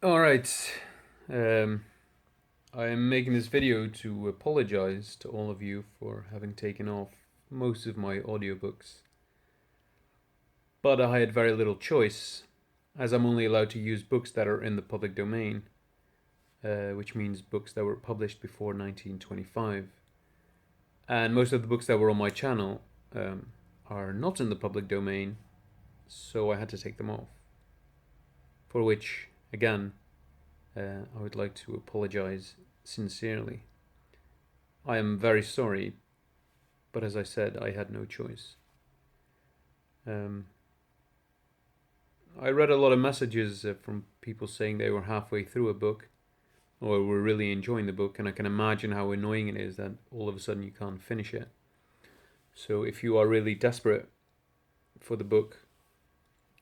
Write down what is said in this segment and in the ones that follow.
Alright, um, I am making this video to apologize to all of you for having taken off most of my audiobooks. But I had very little choice, as I'm only allowed to use books that are in the public domain, which means books that were published before 1925. And most of the books that were on my channel are not in the public domain, so I had to take them off. For which, again, I would like to apologize sincerely. I am very sorry, but as I said, I had no choice. Um, I read a lot of messages from people saying they were halfway through a book or were really enjoying the book, and I can imagine how annoying it is that all of a sudden you can't finish it. So if you are really desperate for the book,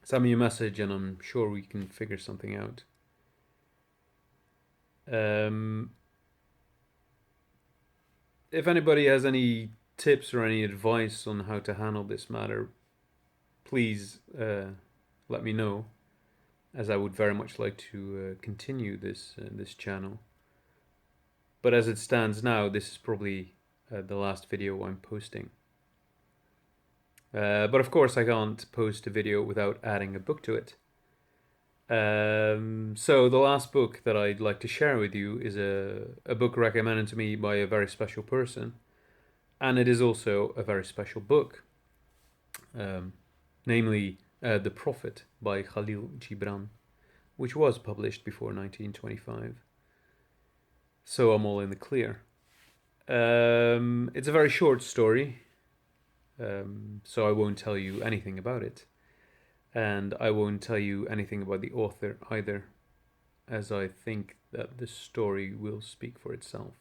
send me a message and I'm sure we can figure something out. If anybody has any tips or any advice on how to handle this matter, please let me know, as I would very much like to continue this channel. But as it stands now, this is probably the last video I'm posting. But of course, I can't post a video without adding a book to it. So the last book that I'd like to share with you is a book recommended to me by a very special person, and it is also a very special book, namely The Prophet by Khalil Gibran, which was published before 1925. So I'm all in the clear. It's a very short story, so I won't tell you anything about it. And I won't tell you anything about the author either, as I think that the story will speak for itself.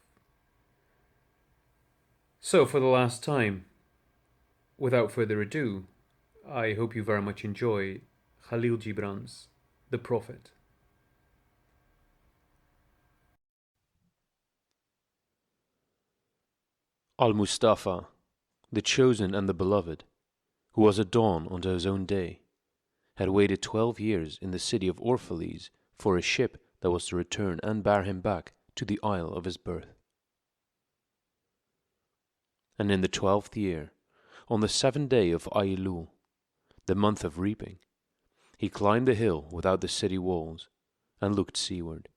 So for the last time, without further ado, I hope you very much enjoy Khalil Gibran's The Prophet. Al-Mustafa, the chosen and the beloved, who was at dawn unto his own day, had waited 12 years in the city of Orphalese for a ship that was to return and bear him back to the isle of his birth. And in the 12th year, on the 7th day of Ailul, the month of reaping, he climbed the hill without the city walls, and looked seaward.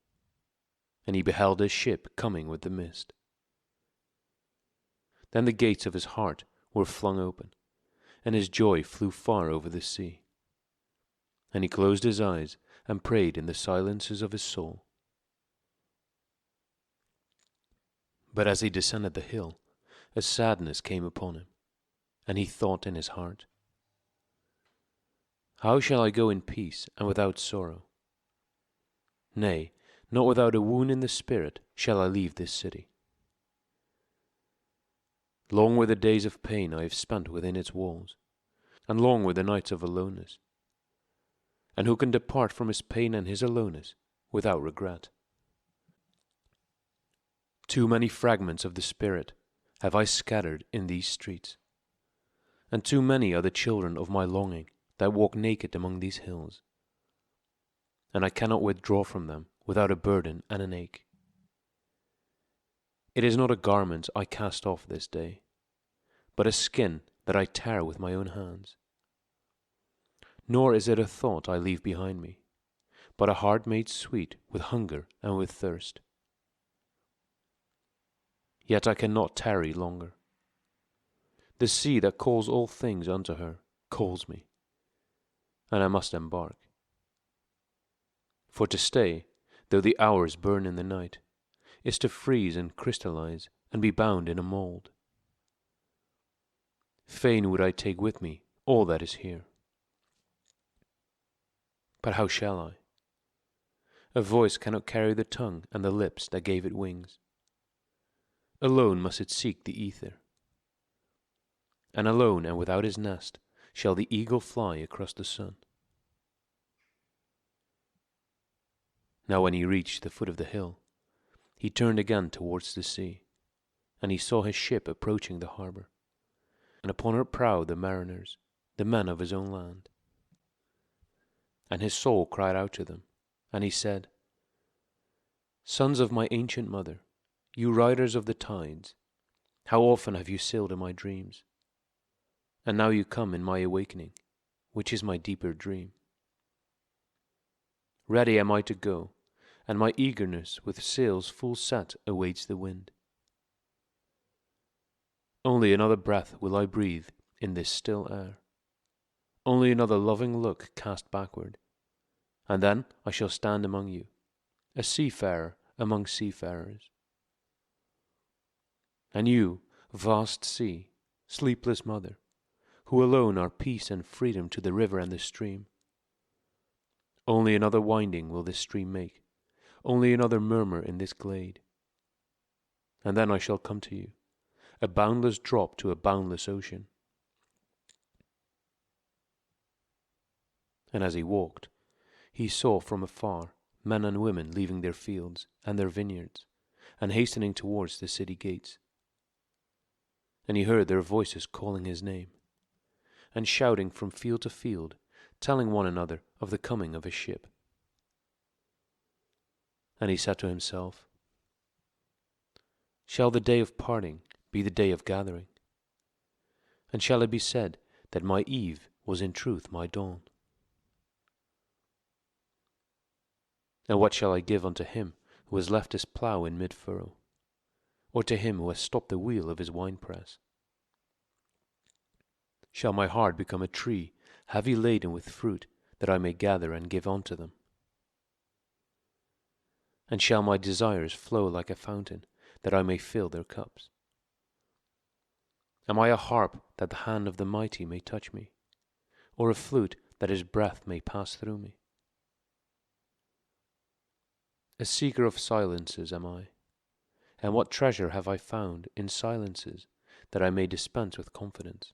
And he beheld his ship coming with the mist. Then the gates of his heart were flung open, and his joy flew far over the sea. And he closed his eyes and prayed in the silences of his soul. But as he descended the hill, a sadness came upon him, and he thought in his heart, how shall I go in peace and without sorrow? Nay, not without a wound in the spirit shall I leave this city. Long were the days of pain I have spent within its walls, and long were the nights of aloneness. And who can depart from his pain and his aloneness without regret? Too many fragments of the spirit have I scattered in these streets, and too many are the children of my longing that walk naked among these hills, and I cannot withdraw from them without a burden and an ache. It is not a garment I cast off this day, but a skin that I tear with my own hands. Nor is it a thought I leave behind me, but a heart made sweet with hunger and with thirst. Yet I cannot tarry longer. The sea that calls all things unto her calls me, and I must embark. For to stay, though the hours burn in the night, is to freeze and crystallize and be bound in a mold. Fain would I take with me all that is here. But how shall I? A voice cannot carry the tongue and the lips that gave it wings. Alone must it seek the ether. And alone and without his nest shall the eagle fly across the sun. Now when he reached the foot of the hill, he turned again towards the sea, and he saw his ship approaching the harbour, and upon her prow the mariners, the men of his own land. And his soul cried out to them, and he said, Sons of my ancient mother, you riders of the tides, how often have you sailed in my dreams? And now you come in my awakening, which is my deeper dream. Ready am I to go, and my eagerness with sails full set awaits the wind. Only another breath will I breathe in this still air, only another loving look cast backward, and then I shall stand among you, a seafarer among seafarers. And you, vast sea, sleepless mother, who alone are peace and freedom to the river and the stream, only another winding will this stream make, only another murmur in this glade. And then I shall come to you, a boundless drop to a boundless ocean. And as he walked, he saw from afar men and women leaving their fields and their vineyards, and hastening towards the city gates. And he heard their voices calling his name, and shouting from field to field, telling one another of the coming of a ship. And he said to himself, shall the day of parting be the day of gathering? And shall it be said that my eve was in truth my dawn? And what shall I give unto him who has left his plough in mid-furrow, or to him who has stopped the wheel of his winepress? Shall my heart become a tree heavy laden with fruit, that I may gather and give unto them? And shall my desires flow like a fountain, that I may fill their cups? Am I a harp that the hand of the mighty may touch me, or a flute that his breath may pass through me? A seeker of silences am I, and what treasure have I found in silences that I may dispense with confidence?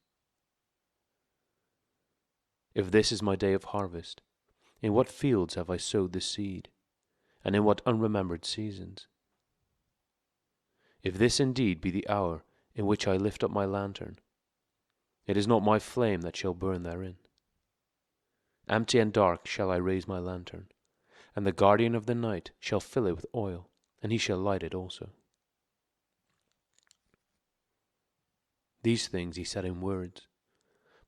If this is my day of harvest, in what fields have I sowed the seed, and in what unremembered seasons? If this indeed be the hour in which I lift up my lantern, it is not my flame that shall burn therein. Empty and dark shall I raise my lantern, and the guardian of the night shall fill it with oil, and he shall light it also. These things he said in words,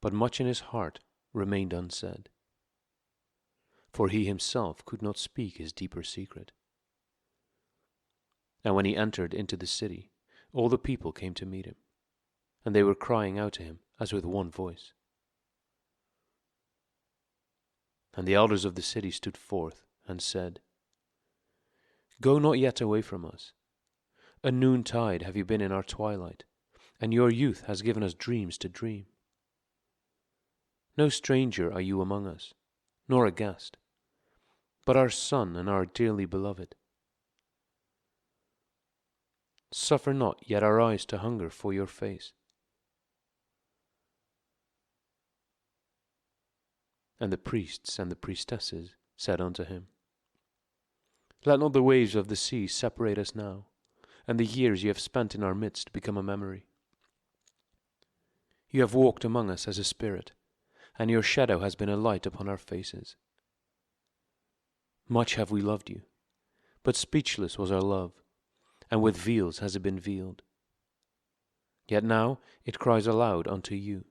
but much in his heart remained unsaid, for he himself could not speak his deeper secret. And when he entered into the city, all the people came to meet him, and they were crying out to him as with one voice. And the elders of the city stood forth and said, go not yet away from us. A noontide have you been in our twilight, and your youth has given us dreams to dream. No stranger are you among us, nor a guest, but our son and our dearly beloved. Suffer not yet our eyes to hunger for your face. And the priests and the priestesses said unto him, let not the waves of the sea separate us now, and the years you have spent in our midst become a memory. You have walked among us as a spirit, and your shadow has been a light upon our faces. Much have we loved you, but speechless was our love, and with veils has it been veiled. Yet now it cries aloud unto you,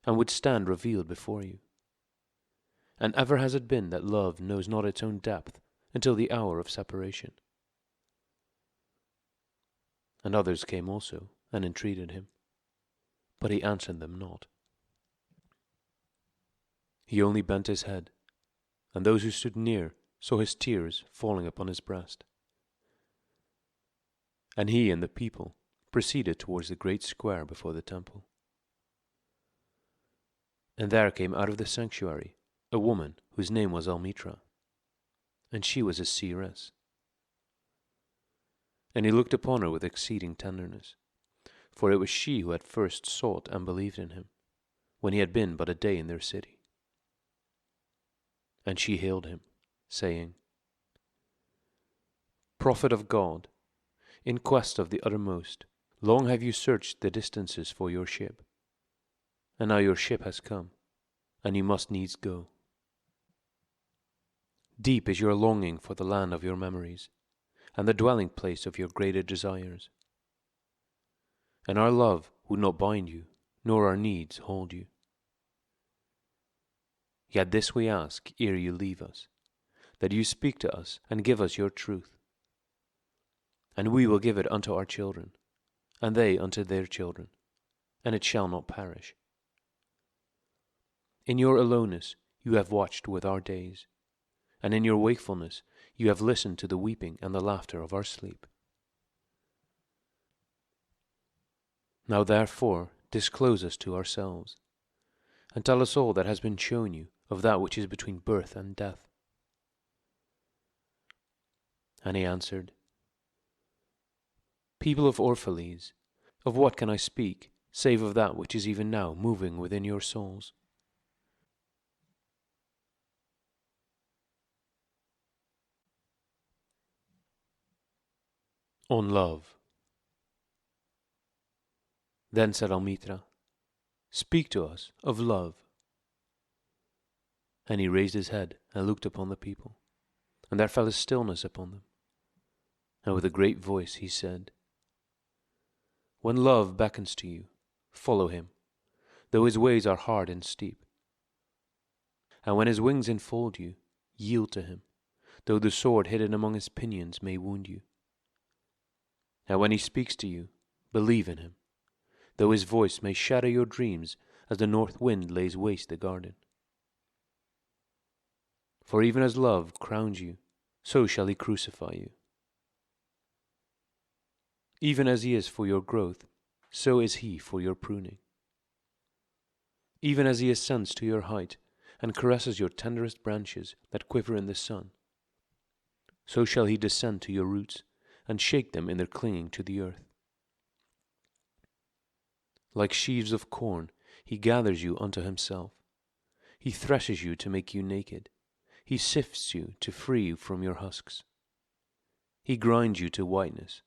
and would stand revealed before you. And ever has it been that love knows not its own depth until the hour of separation. And others came also, and entreated him, but he answered them not. He only bent his head, and those who stood near saw his tears falling upon his breast. And he and the people proceeded towards the great square before the temple. And there came out of the sanctuary a woman whose name was Almitra, and she was a seeress. And he looked upon her with exceeding tenderness, for it was she who had first sought and believed in him, when he had been but a day in their city. And she hailed him, saying, Prophet of God, in quest of the uttermost, long have you searched the distances for your ship, and now your ship has come, and you must needs go. Deep is your longing for the land of your memories, and the dwelling place of your greater desires. And our love would not bind you, nor our needs hold you. Yet this we ask ere you leave us, that you speak to us and give us your truth. And we will give it unto our children, and they unto their children, and it shall not perish. In your aloneness you have watched with our days, and in your wakefulness you have listened to the weeping and the laughter of our sleep. Now therefore disclose us to ourselves, and tell us all that has been shown you of that which is between birth and death. And he answered, People of Orphalese, of what can I speak, save of that which is even now moving within your souls? On love. Then said Almitra, Speak to us of love. And he raised his head and looked upon the people, and there fell a stillness upon them. And with a great voice he said, When love beckons to you, follow him, though his ways are hard and steep. And when his wings enfold you, yield to him, though the sword hidden among his pinions may wound you. And when he speaks to you, believe in him, though his voice may shatter your dreams as the north wind lays waste the garden. For even as love crowns you, so shall he crucify you. Even as he is for your growth, so is he for your pruning. Even as he ascends to your height, and caresses your tenderest branches that quiver in the sun, so shall he descend to your roots, and shake them in their clinging to the earth. Like sheaves of corn, he gathers you unto himself. He threshes you to make you naked. He sifts you to free you from your husks. He grinds you to whiteness.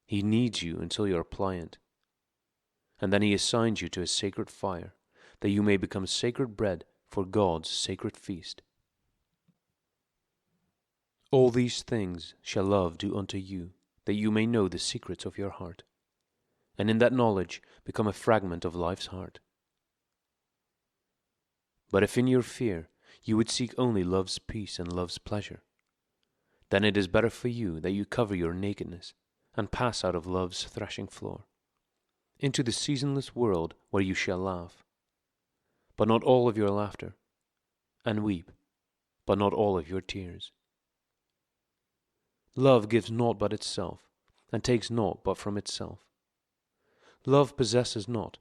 He kneads you until you are pliant. And then he assigns you to a sacred fire, that you may become sacred bread for God's sacred feast. All these things shall love do unto you, that you may know the secrets of your heart, and in that knowledge become a fragment of life's heart. But if in your fear you would seek only love's peace and love's pleasure, then it is better for you that you cover your nakedness and pass out of love's threshing floor, into the seasonless world where you shall laugh, but not all of your laughter, and weep, but not all of your tears. Love gives naught but itself, and takes naught but from itself. Love possesses not,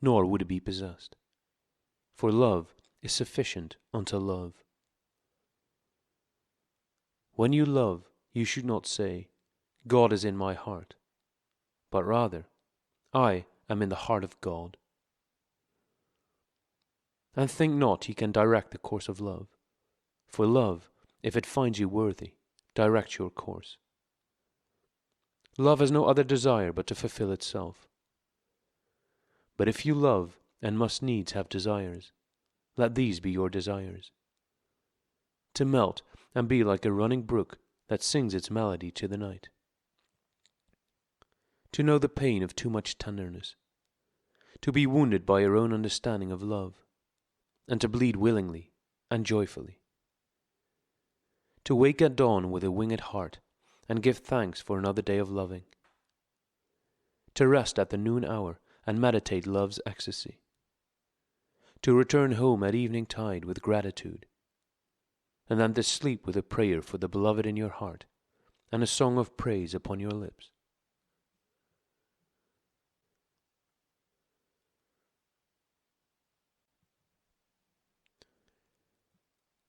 nor would it be possessed, for love is sufficient unto love. When you love, you should not say, God is in my heart, but rather, I am in the heart of God. And think not he can direct the course of love, for love, if it finds you worthy, directs your course. Love has no other desire but to fulfill itself. But if you love and must needs have desires, let these be your desires: to melt and be like a running brook that sings its melody to the night; to know the pain of too much tenderness; to be wounded by your own understanding of love, and to bleed willingly and joyfully; to wake at dawn with a winged heart, and give thanks for another day of loving; to rest at the noon hour and meditate love's ecstasy; to return home at evening tide with gratitude, and then to sleep with a prayer for the beloved in your heart, and a song of praise upon your lips.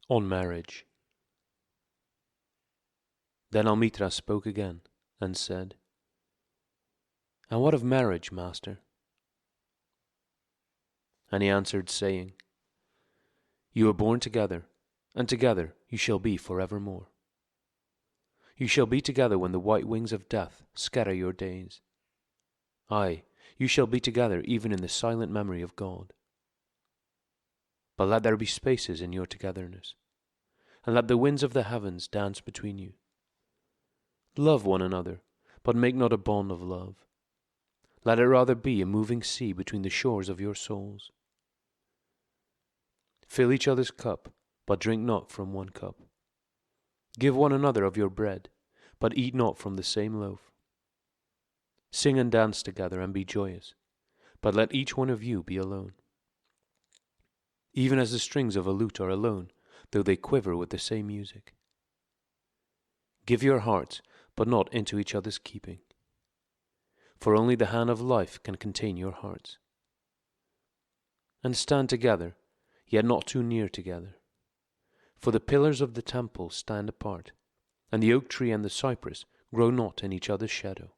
On marriage. Then Almitra spoke again, and said, And what of marriage, master? And he answered, saying, You were born together, and together you shall be forevermore. You shall be together when the white wings of death scatter your days. Aye, you shall be together even in the silent memory of God. But let there be spaces in your togetherness, and let the winds of the heavens dance between you. Love one another, but make not a bond of love. Let it rather be a moving sea between the shores of your souls. Fill each other's cup, but drink not from one cup. Give one another of your bread, but eat not from the same loaf. Sing and dance together and be joyous, but let each one of you be alone. Even as the strings of a lute are alone, though they quiver with the same music. Give your hearts, but not into each other's keeping. For only the hand of life can contain your hearts. And stand together, yet not too near together. For the pillars of the temple stand apart, and the oak tree and the cypress grow not in each other's shadow.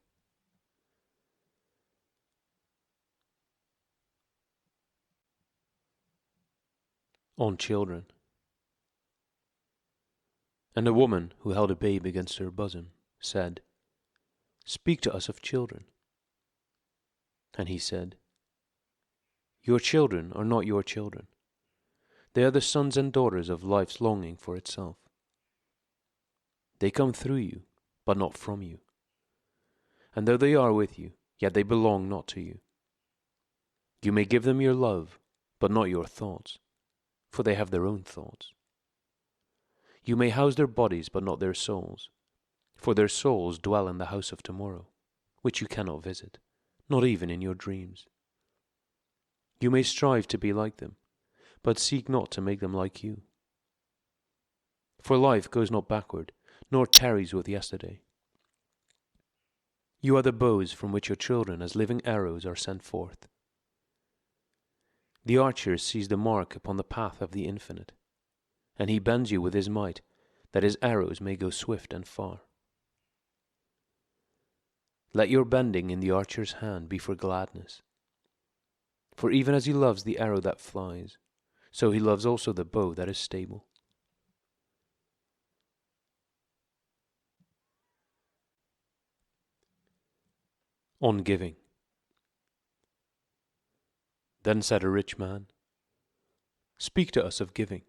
On children. And a woman who held a babe against her bosom said, Speak to us of children. And he said, Your children are not your children. They are the sons and daughters of life's longing for itself. They come through you, but not from you. And though they are with you, yet they belong not to you. You may give them your love, but not your thoughts, for they have their own thoughts. You may house their bodies, but not their souls, for their souls dwell in the house of tomorrow, which you cannot visit, not even in your dreams. You may strive to be like them, but seek not to make them like you. For life goes not backward, nor tarries with yesterday. You are the bows from which your children as living arrows are sent forth. The archer sees the mark upon the path of the infinite, and he bends you with his might, that his arrows may go swift and far. Let your bending in the archer's hand be for gladness. For even as he loves the arrow that flies, so he loves also the bow that is stable. On giving. Then said a rich man, Speak to us of giving.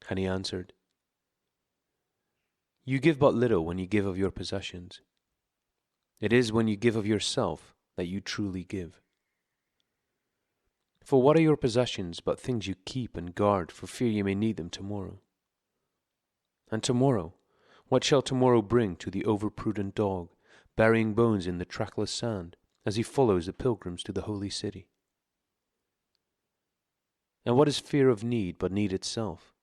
And he answered, You give but little when you give of your possessions. It is when you give of yourself that you truly give. For what are your possessions but things you keep and guard for fear you may need them tomorrow? And tomorrow, what shall tomorrow bring to the overprudent dog, burying bones in the trackless sand as he follows the pilgrims to the holy city? And what is fear of need but need itself?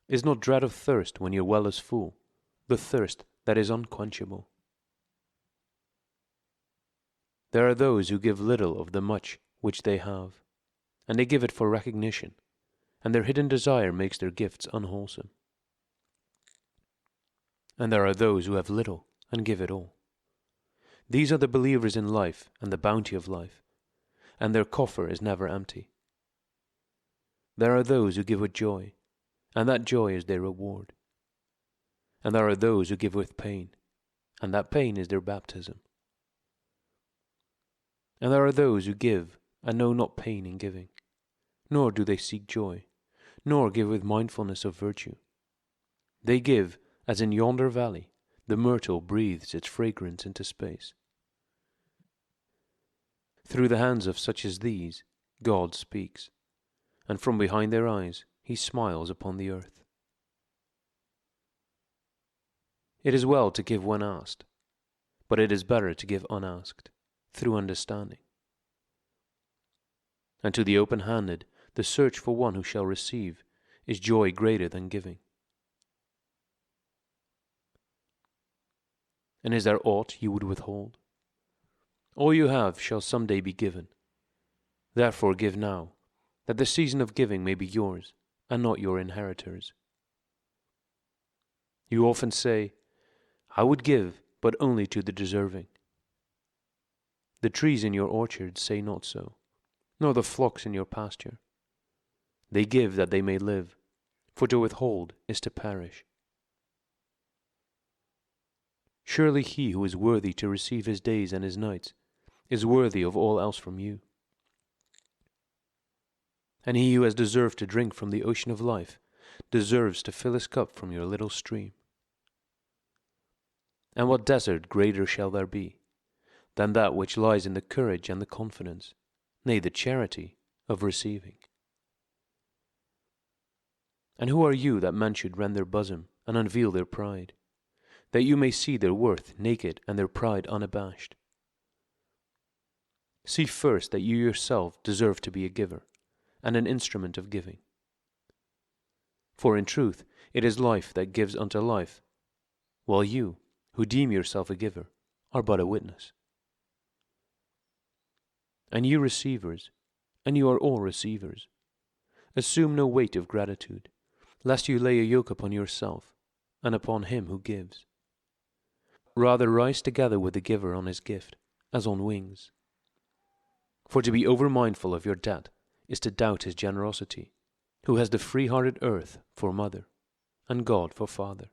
Is not dread of thirst when your well is full, the thirst that is unquenchable? There are those who give little of the much which they have, and they give it for recognition, and their hidden desire makes their gifts unwholesome. And there are those who have little and give it all. These are the believers in life and the bounty of life, and their coffer is never empty. There are those who give with joy, and that joy is their reward. And there are those who give with pain, and that pain is their baptism. And there are those who give and know not pain in giving, nor do they seek joy, nor give with mindfulness of virtue. They give, as in yonder valley, the myrtle breathes its fragrance into space. Through the hands of such as these, God speaks, and from behind their eyes he smiles upon the earth. It is well to give when asked, but it is better to give unasked, through understanding. And to the open-handed, the search for one who shall receive is joy greater than giving. And is there aught you would withhold? All you have shall some day be given. Therefore give now, that the season of giving may be yours, and not your inheritors. You often say, I would give, but only to the deserving. The trees in your orchard say not so, nor the flocks in your pasture. They give that they may live, for to withhold is to perish. Surely he who is worthy to receive his days and his nights is worthy of all else from you. And he who has deserved to drink from the ocean of life deserves to fill his cup from your little stream. And what desert greater shall there be than that which lies in the courage and the confidence, nay, the charity of receiving? And who are you that men should rend their bosom and unveil their pride, that you may see their worth naked and their pride unabashed? See first that you yourself deserve to be a giver, and an instrument of giving. For in truth it is life that gives unto life, while you, who deem yourself a giver, are but a witness. And you receivers, and you are all receivers, assume no weight of gratitude, lest you lay a yoke upon yourself, and upon him who gives. Rather rise together with the giver on his gift, as on wings. For to be over-mindful of your debt is to doubt his generosity, who has the free-hearted earth for mother, and God for father.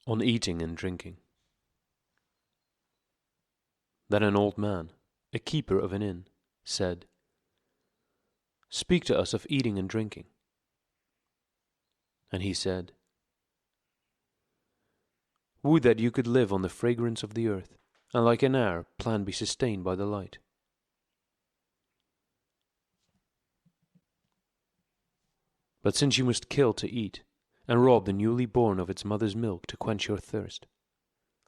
On eating and drinking. Then an old man, a keeper of an inn, said, "Speak to us of eating and drinking." And he said, "Would that you could live on the fragrance of the earth, and like an air plant be sustained by the light. But since you must kill to eat, and rob the newly born of its mother's milk to quench your thirst,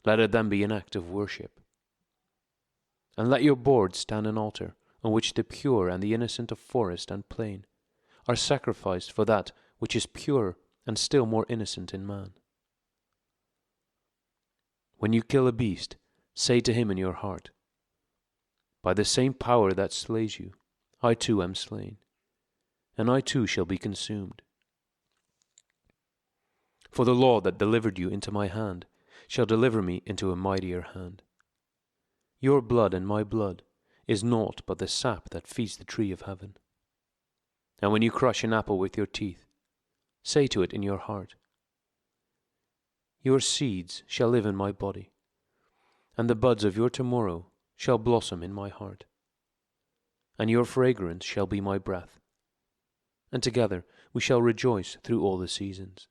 let it then be an act of worship. And let your board stand an altar on which the pure and the innocent of forest and plain are sacrificed for that which is pure and still more innocent in man. When you kill a beast, say to him in your heart, 'By the same power that slays you, I too am slain, and I too shall be consumed. For the law that delivered you into my hand shall deliver me into a mightier hand. Your blood and my blood is naught but the sap that feeds the tree of heaven. And when you crush an apple with your teeth, say to it in your heart, Your seeds shall live in my body, and the buds of your tomorrow shall blossom in my heart, and your fragrance shall be my breath, and together we shall rejoice through all the seasons.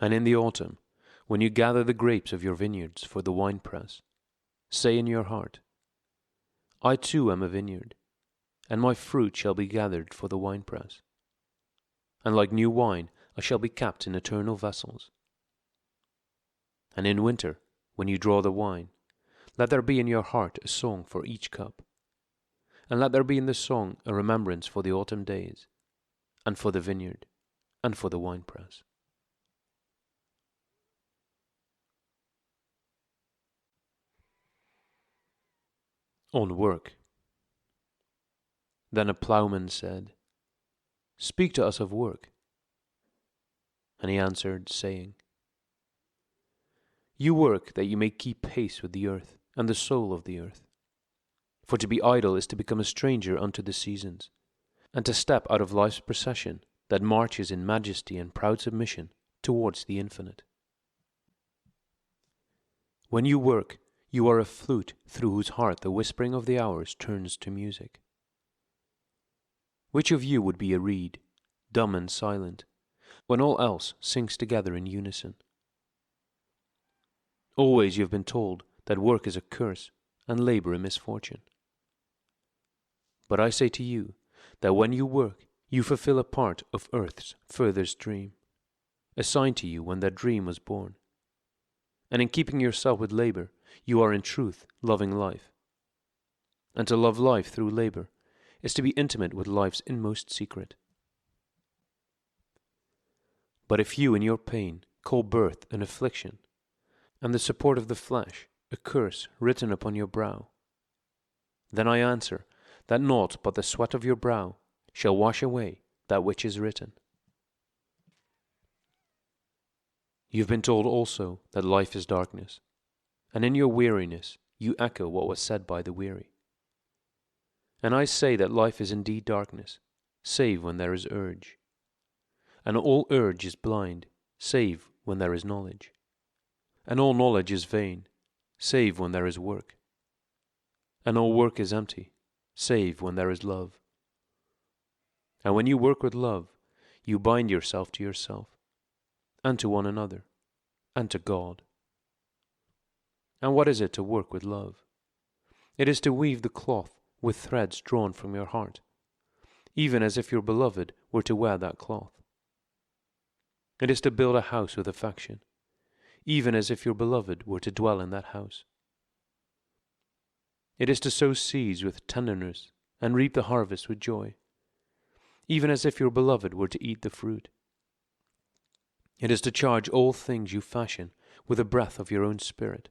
And in the autumn, when you gather the grapes of your vineyards for the winepress, say in your heart, I too am a vineyard, and my fruit shall be gathered for the winepress. And like new wine I shall be kept in eternal vessels. And in winter, when you draw the wine, let there be in your heart a song for each cup, and let there be in the song a remembrance for the autumn days, and for the vineyard, and for the winepress. On work. Then a ploughman said, Speak to us of work. And he answered, saying, You work that you may keep pace with the earth and the soul of the earth. For to be idle is to become a stranger unto the seasons, and to step out of life's procession that marches in majesty and proud submission towards the infinite. When you work, you are a flute through whose heart the whispering of the hours turns to music. Which of you would be a reed, dumb and silent, when all else sings together in unison? Always you have been told that work is a curse and labor a misfortune. But I say to you that when you work, you fulfill a part of earth's furthest dream, assigned to you when that dream was born. And in keeping yourself with labor, you are in truth loving life. And to love life through labor is to be intimate with life's inmost secret. But if you in your pain call birth an affliction, and the support of the flesh a curse written upon your brow, then I answer that naught but the sweat of your brow shall wash away that which is written. You have been told also that life is darkness, and in your weariness you echo what was said by the weary. And I say that life is indeed darkness, save when there is urge. And all urge is blind, save when there is knowledge. And all knowledge is vain, save when there is work. And all work is empty, save when there is love. And when you work with love, you bind yourself to yourself, and to one another, and to God. And what is it to work with love? It is to weave the cloth with threads drawn from your heart, even as if your beloved were to wear that cloth. It is to build a house with affection, even as if your beloved were to dwell in that house. It is to sow seeds with tenderness and reap the harvest with joy, even as if your beloved were to eat the fruit. It is to charge all things you fashion with the breath of your own spirit,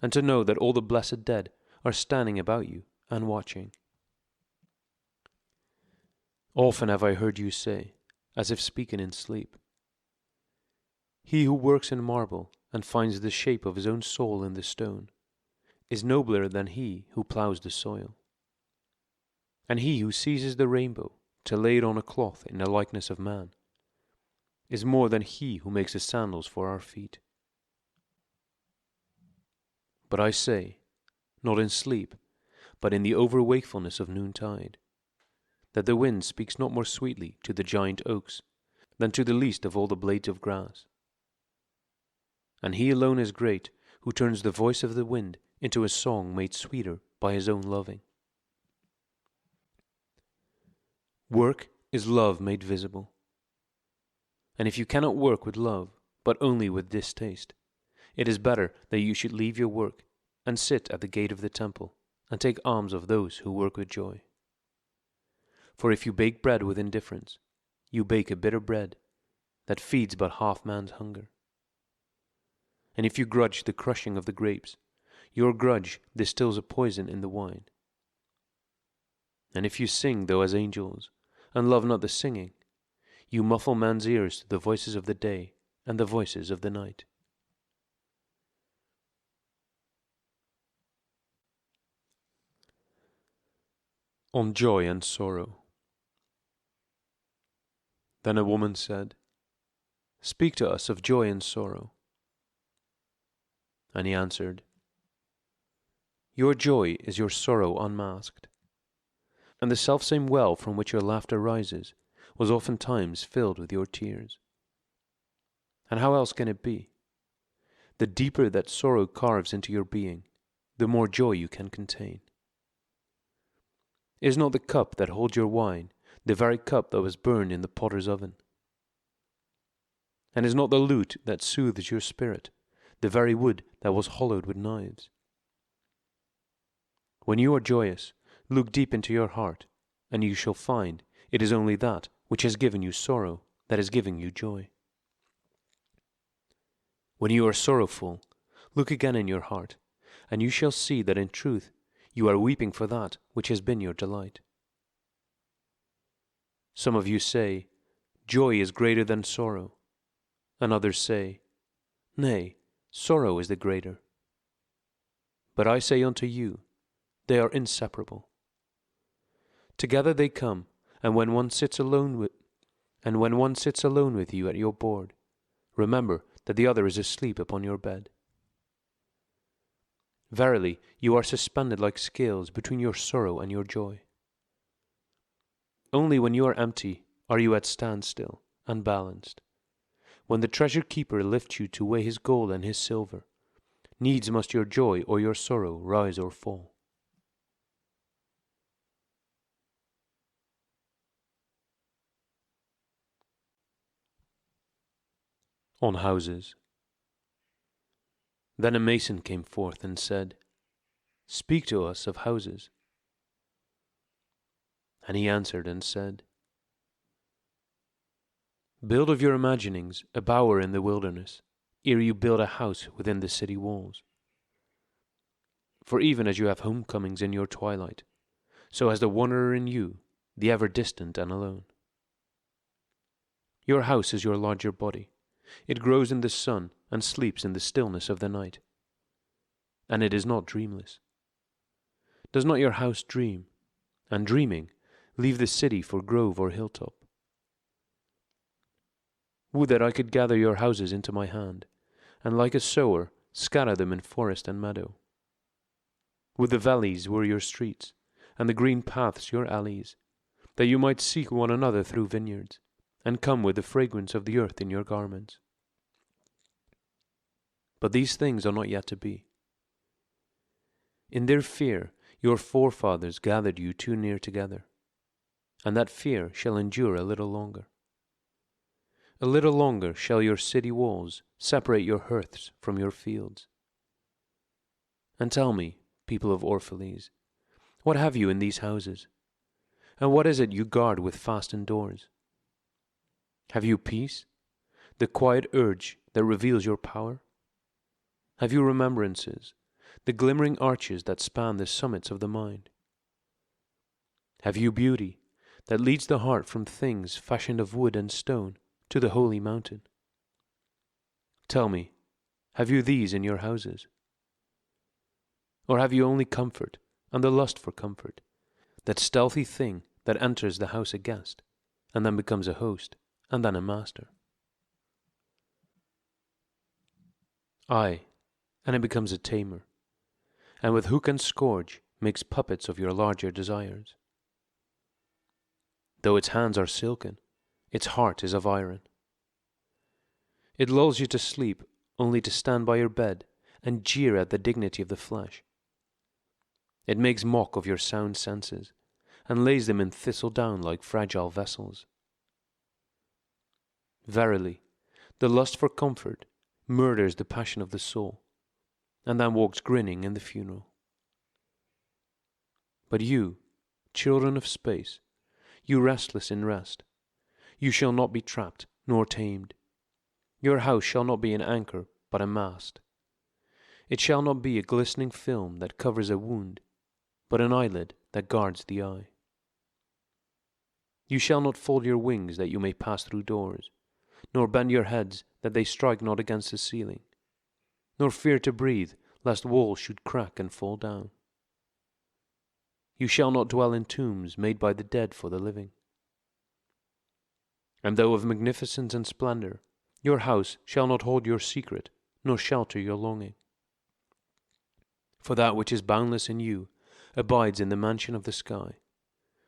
and to know that all the blessed dead are standing about you and watching. Often have I heard you say, as if speaking in sleep, "He who works in marble and finds the shape of his own soul in the stone is nobler than he who ploughs the soil. And he who seizes the rainbow to lay it on a cloth in the likeness of man is more than he who makes the sandals for our feet." But I say, not in sleep, but in the over-wakefulness of noontide, that the wind speaks not more sweetly to the giant oaks than to the least of all the blades of grass. And he alone is great who turns the voice of the wind into a song made sweeter by his own loving. Work is love made visible. And if you cannot work with love, but only with distaste, it is better that you should leave your work and sit at the gate of the temple and take alms of those who work with joy. For if you bake bread with indifference, you bake a bitter bread that feeds but half man's hunger. And if you grudge the crushing of the grapes, your grudge distills a poison in the wine. And if you sing though as angels, and love not the singing, you muffle man's ears to the voices of the day and the voices of the night. On joy and sorrow. Then a woman said, "Speak to us of joy and sorrow." And he answered, "Your joy is your sorrow unmasked, and the selfsame well from which your laughter rises was oftentimes filled with your tears. And how else can it be? The deeper that sorrow carves into your being, the more joy you can contain. Is not the cup that holds your wine the very cup that was burned in the potter's oven? And is not the lute that soothes your spirit the very wood that was hollowed with knives? When you are joyous, look deep into your heart, and you shall find it is only that which has given you sorrow that is giving you joy. When you are sorrowful, look again in your heart, and you shall see that in truth you are weeping for that which has been your delight. Some of you say, "Joy is greater than sorrow," and others say, "Nay, sorrow is the greater." But I say unto you, they are inseparable. Together they come, and when one sits alone with you at your board, remember that the other is asleep upon your bed. Verily, you are suspended like scales between your sorrow and your joy. Only when you are empty are you at standstill, unbalanced. When the treasure keeper lifts you to weigh his gold and his silver, needs must your joy or your sorrow rise or fall. On houses. Then a mason came forth and said, "Speak to us of houses." And he answered and said, "Build of your imaginings a bower in the wilderness, ere you build a house within the city walls. For even as you have homecomings in your twilight, so has the wanderer in you, the ever distant and alone. Your house is your larger body. It grows in the sun and sleeps in the stillness of the night. And it is not dreamless. Does not your house dream, and dreaming, leave the city for grove or hilltop? Would that I could gather your houses into my hand, and like a sower scatter them in forest and meadow. Would the valleys were your streets, and the green paths your alleys, that you might seek one another through vineyards, and come with the fragrance of the earth in your garments. But these things are not yet to be. In their fear your forefathers gathered you too near together, and that fear shall endure a little longer. A little longer shall your city walls separate your hearths from your fields. And tell me, people of Orphalese, what have you in these houses? And what is it you guard with fastened doors? Have you peace, the quiet urge that reveals your power? Have you remembrances, the glimmering arches that span the summits of the mind? Have you beauty that leads the heart from things fashioned of wood and stone to the holy mountain? Tell me, have you these in your houses? Or have you only comfort and the lust for comfort, that stealthy thing that enters the house a guest, and then becomes a host, and then a master? Aye, and it becomes a tamer, and with hook and scourge makes puppets of your larger desires. Though its hands are silken, its heart is of iron. It lulls you to sleep only to stand by your bed and jeer at the dignity of the flesh. It makes mock of your sound senses, and lays them in thistledown like fragile vessels. Verily, the lust for comfort murders the passion of the soul, and then walks grinning in the funeral. But you, children of space, you restless in rest, you shall not be trapped nor tamed. Your house shall not be an anchor, but a mast. It shall not be a glistening film that covers a wound, but an eyelid that guards the eye. You shall not fold your wings that you may pass through doors, nor bend your heads that they strike not against the ceiling, nor fear to breathe lest walls should crack and fall down. You shall not dwell in tombs made by the dead for the living. And though of magnificence and splendor, your house shall not hold your secret, nor shelter your longing. For that which is boundless in you abides in the mansion of the sky,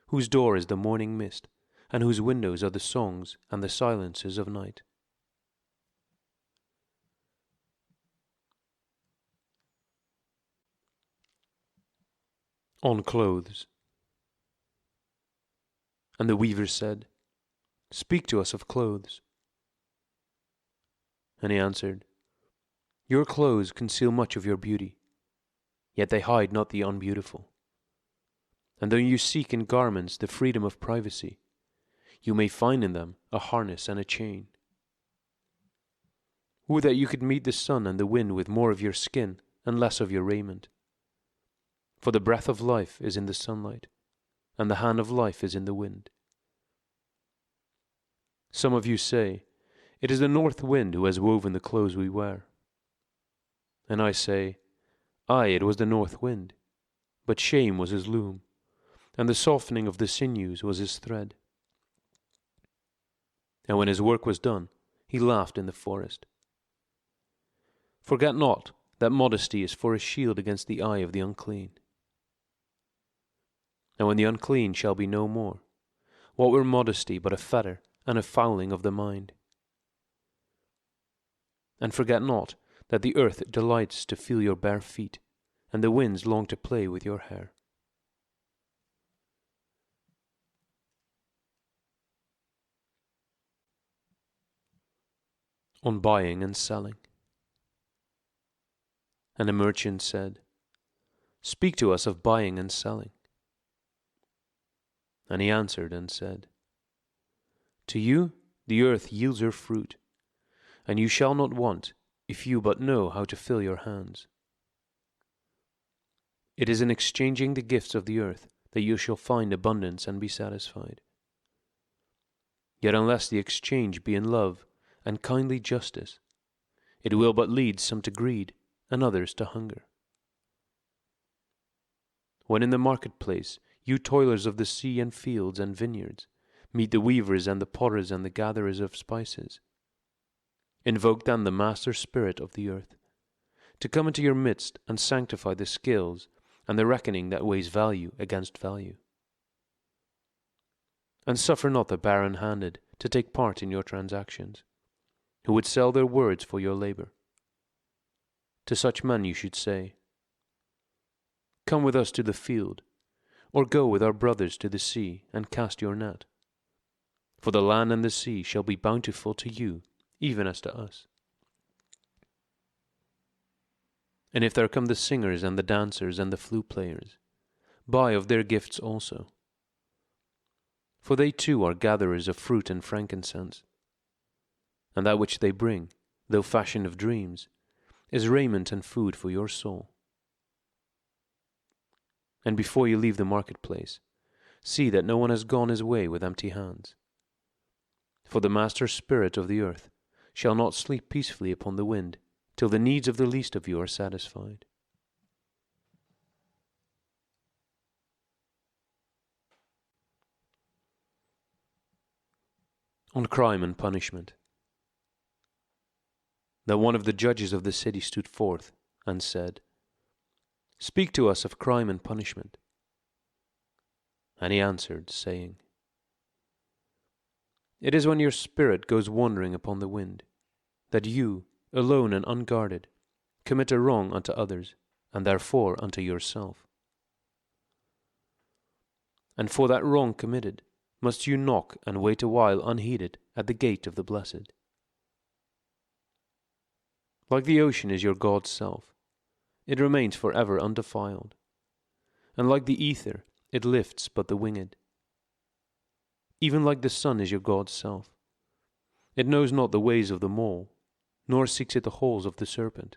whose door is the morning mist, and whose windows are the songs and the silences of night. On clothes. And the weaver said, Speak to us of clothes. And he answered, Your clothes conceal much of your beauty, yet they hide not the unbeautiful. And though you seek in garments the freedom of privacy, you may find in them a harness and a chain. Would that you could meet the sun and the wind with more of your skin and less of your raiment. For the breath of life is in the sunlight, and the hand of life is in the wind. Some of you say, It is the north wind who has woven the clothes we wear. And I say, Aye, it was the north wind, but shame was his loom, and the softening of the sinews was his thread. And when his work was done, he laughed in the forest. Forget not that modesty is for a shield against the eye of the unclean. And when the unclean shall be no more, what were modesty but a fetter and a fouling of the mind? And forget not that the earth delights to feel your bare feet, and the winds long to play with your hair. On buying and selling. And a merchant said, Speak to us of buying and selling. And he answered and said, To you the earth yields her fruit, and you shall not want if you but know how to fill your hands. It is in exchanging the gifts of the earth that you shall find abundance and be satisfied. Yet unless the exchange be in love and kindly justice, it will but lead some to greed and others to hunger. When in the marketplace you toilers of the sea and fields and vineyards meet the weavers and the potters and the gatherers of spices, invoke then the master spirit of the earth, to come into your midst and sanctify the scales and the reckoning that weighs value against value. and suffer not the barren-handed to take part in your transactions, who would sell their words for your labor. To such men you should say, "Come with us to the field, or go with our brothers to the sea, and cast your net. For the land and the sea shall be bountiful to you, even as to us." And if there come the singers and the dancers and the flute players, buy of their gifts also. For they too are gatherers of fruit and frankincense. And that which they bring, though fashioned of dreams, is raiment and food for your soul. And before you leave the marketplace, see that no one has gone his way with empty hands. For the master spirit of the earth shall not sleep peacefully upon the wind, till the needs of the least of you are satisfied. On crime and punishment. Then one of the judges of the city stood forth and said, "Speak to us of crime and punishment." And he answered, saying, "It is when your spirit goes wandering upon the wind, that you, alone and unguarded, commit a wrong unto others, and therefore unto yourself. And for that wrong committed, must you knock and wait a while unheeded at the gate of the blessed. Like the ocean is your God's self, it remains forever undefiled, and like the ether, it lifts but the winged. Even like the sun is your God's self, it knows not the ways of the mole, nor seeks it the holes of the serpent.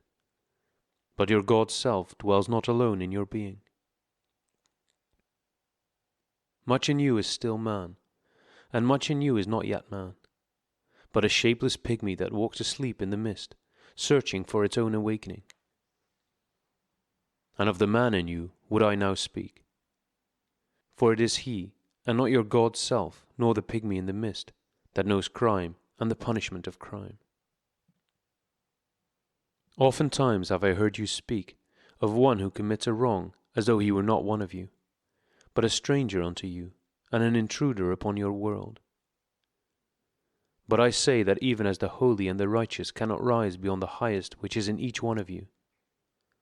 But your God's self dwells not alone in your being. Much in you is still man, and much in you is not yet man, but a shapeless pygmy that walks asleep in the mist, searching for its own awakening. And of the man in you would I now speak. For it is he, and not your God's self, nor the pygmy in the mist, that knows crime and the punishment of crime. Oftentimes have I heard you speak of one who commits a wrong as though he were not one of you, but a stranger unto you, and an intruder upon your world. But I say that even as the holy and the righteous cannot rise beyond the highest which is in each one of you,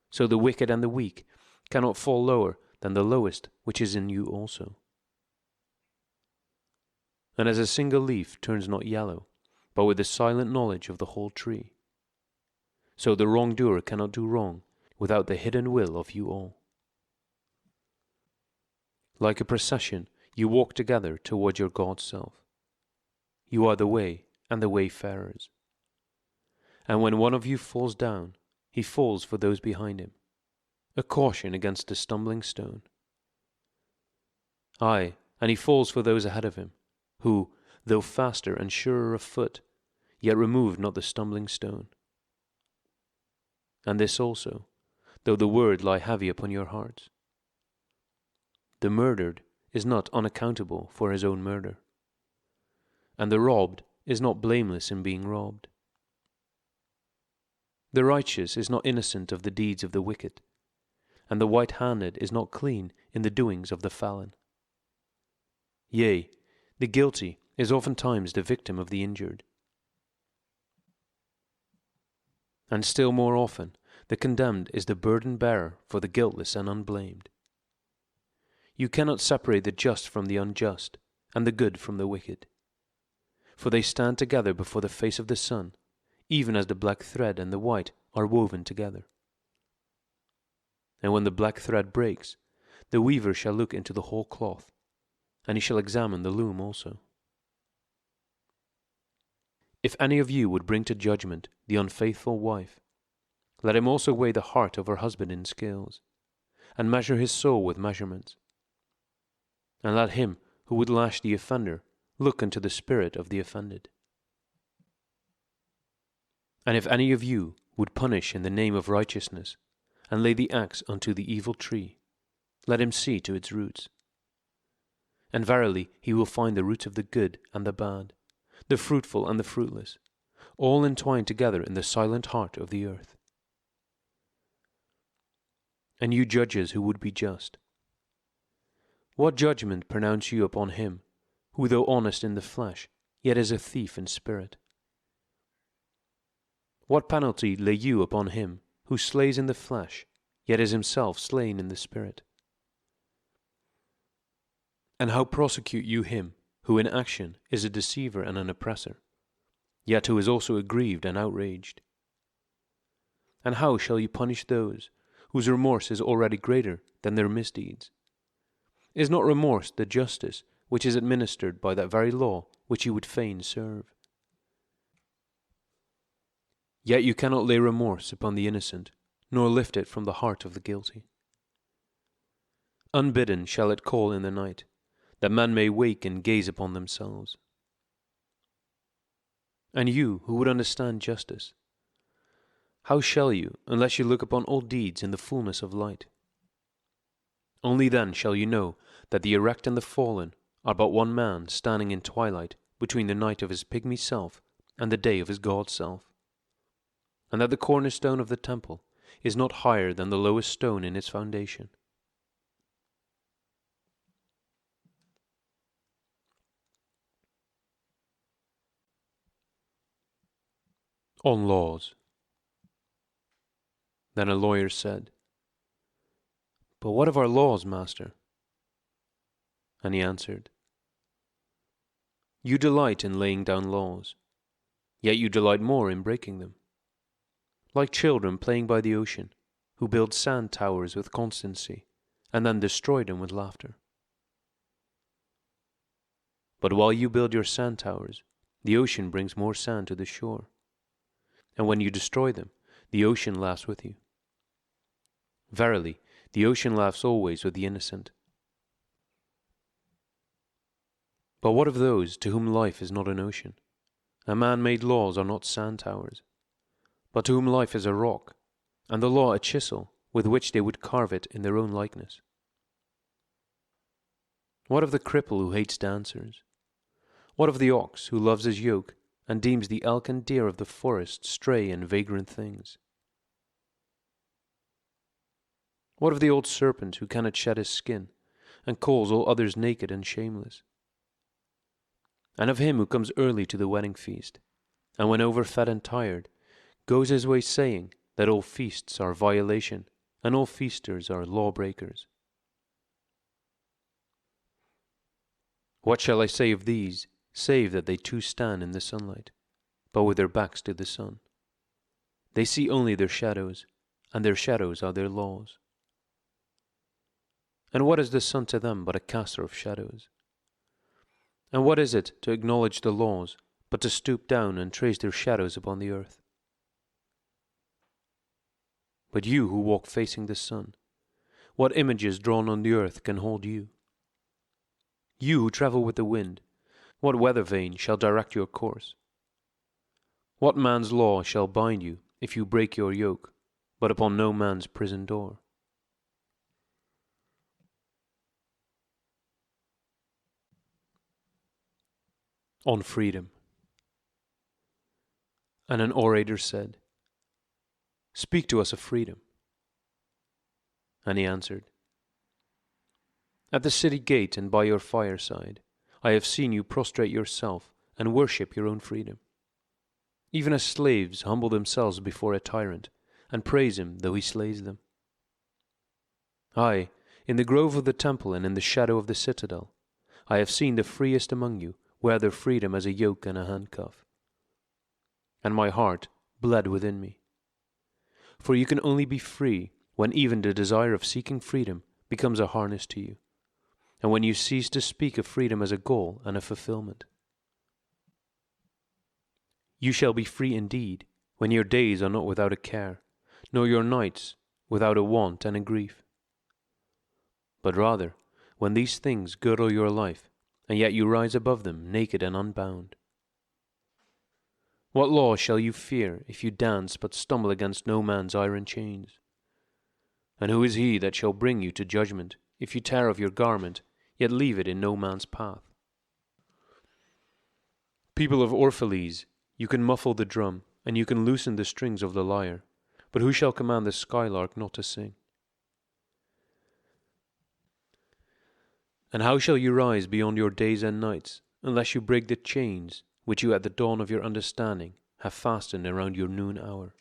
so the wicked and the weak cannot fall lower than the lowest which is in you also. And as a single leaf turns not yellow, but with the silent knowledge of the whole tree, so the wrongdoer cannot do wrong without the hidden will of you all. Like a procession, you walk together toward your God's self. You are the way and the wayfarers. And when one of you falls down, he falls for those behind him, a caution against the stumbling stone. Aye, and he falls for those ahead of him, who, though faster and surer of foot, yet remove not the stumbling stone. And this also, though the word lie heavy upon your hearts. The murdered is not unaccountable for his own murder, and the robbed is not blameless in being robbed. The righteous is not innocent of the deeds of the wicked, and the white-handed is not clean in the doings of the felon. Yea, the guilty is oftentimes the victim of the injured, and still more often the condemned is the burden-bearer for the guiltless and unblamed. You cannot separate the just from the unjust, and the good from the wicked, for they stand together before the face of the sun, even as the black thread and the white are woven together. And when the black thread breaks, the weaver shall look into the whole cloth, and he shall examine the loom also. If any of you would bring to judgment the unfaithful wife, let him also weigh the heart of her husband in scales, and measure his soul with measurements. And let him who would lash the offender look into the spirit of the offended. And if any of you would punish in the name of righteousness, and lay the axe unto the evil tree, let him see to its roots. And verily he will find the roots of the good and the bad, the fruitful and the fruitless, all entwined together in the silent heart of the earth. And you judges who would be just, what judgment pronounce you upon him who though honest in the flesh, yet is a thief in spirit? What penalty lay you upon him who slays in the flesh, yet is himself slain in the spirit? And how prosecute you him who in action is a deceiver and an oppressor, yet who is also aggrieved and outraged? And how shall you punish those whose remorse is already greater than their misdeeds? Is not remorse the justice which is administered by that very law which you would fain serve? Yet you cannot lay remorse upon the innocent, nor lift it from the heart of the guilty. Unbidden shall it call in the night, that men may wake and gaze upon themselves. And you, who would understand justice, how shall you, unless you look upon all deeds in the fullness of light? Only then shall you know that the erect and the fallen are but one man standing in twilight between the night of his pygmy self and the day of his God self, and that the cornerstone of the temple is not higher than the lowest stone in its foundation. On laws. Then a lawyer said, "But what of our laws, master?" And he answered, "You delight in laying down laws, yet you delight more in breaking them. Like children playing by the ocean, who build sand towers with constancy, and then destroy them with laughter. But while you build your sand towers, the ocean brings more sand to the shore. And when you destroy them, the ocean laughs with you. Verily, the ocean laughs always with the innocent. But what of those to whom life is not an ocean? And man-made laws are not sand towers, but to whom life is a rock, and the law a chisel with which they would carve it in their own likeness. What of the cripple who hates dancers? What of the ox who loves his yoke, and deems the elk and deer of the forest stray and vagrant things? What of the old serpent who cannot shed his skin, and calls all others naked and shameless? And of him who comes early to the wedding feast, and when overfed and tired, goes his way saying that all feasts are violation, and all feasters are lawbreakers? What shall I say of these, save that they too stand in the sunlight, but with their backs to the sun? They see only their shadows, and their shadows are their laws. And what is the sun to them but a caster of shadows? And what is it to acknowledge the laws, but to stoop down and trace their shadows upon the earth? But you who walk facing the sun, what images drawn on the earth can hold you? You who travel with the wind, what weather vane shall direct your course? What man's law shall bind you if you break your yoke, but upon no man's prison door? On freedom. And an orator said, "Speak to us of freedom." And he answered, "At the city gate and by your fireside, I have seen you prostrate yourself and worship your own freedom, even as slaves humble themselves before a tyrant and praise him though he slays them. Aye, in the grove of the temple and in the shadow of the citadel, I have seen the freest among you wear their freedom as a yoke and a handcuff. And my heart bled within me. For you can only be free when even the desire of seeking freedom becomes a harness to you, and when you cease to speak of freedom as a goal and a fulfillment. You shall be free indeed when your days are not without a care, nor your nights without a want and a grief. But rather, when these things girdle your life, and yet you rise above them naked and unbound. What law shall you fear if you dance but stumble against no man's iron chains? And who is he that shall bring you to judgment if you tear off your garment, yet leave it in no man's path? People of Orphalese, you can muffle the drum, and you can loosen the strings of the lyre, but who shall command the skylark not to sing? And how shall you rise beyond your days and nights, unless you break the chains which you at the dawn of your understanding have fastened around your noon hour.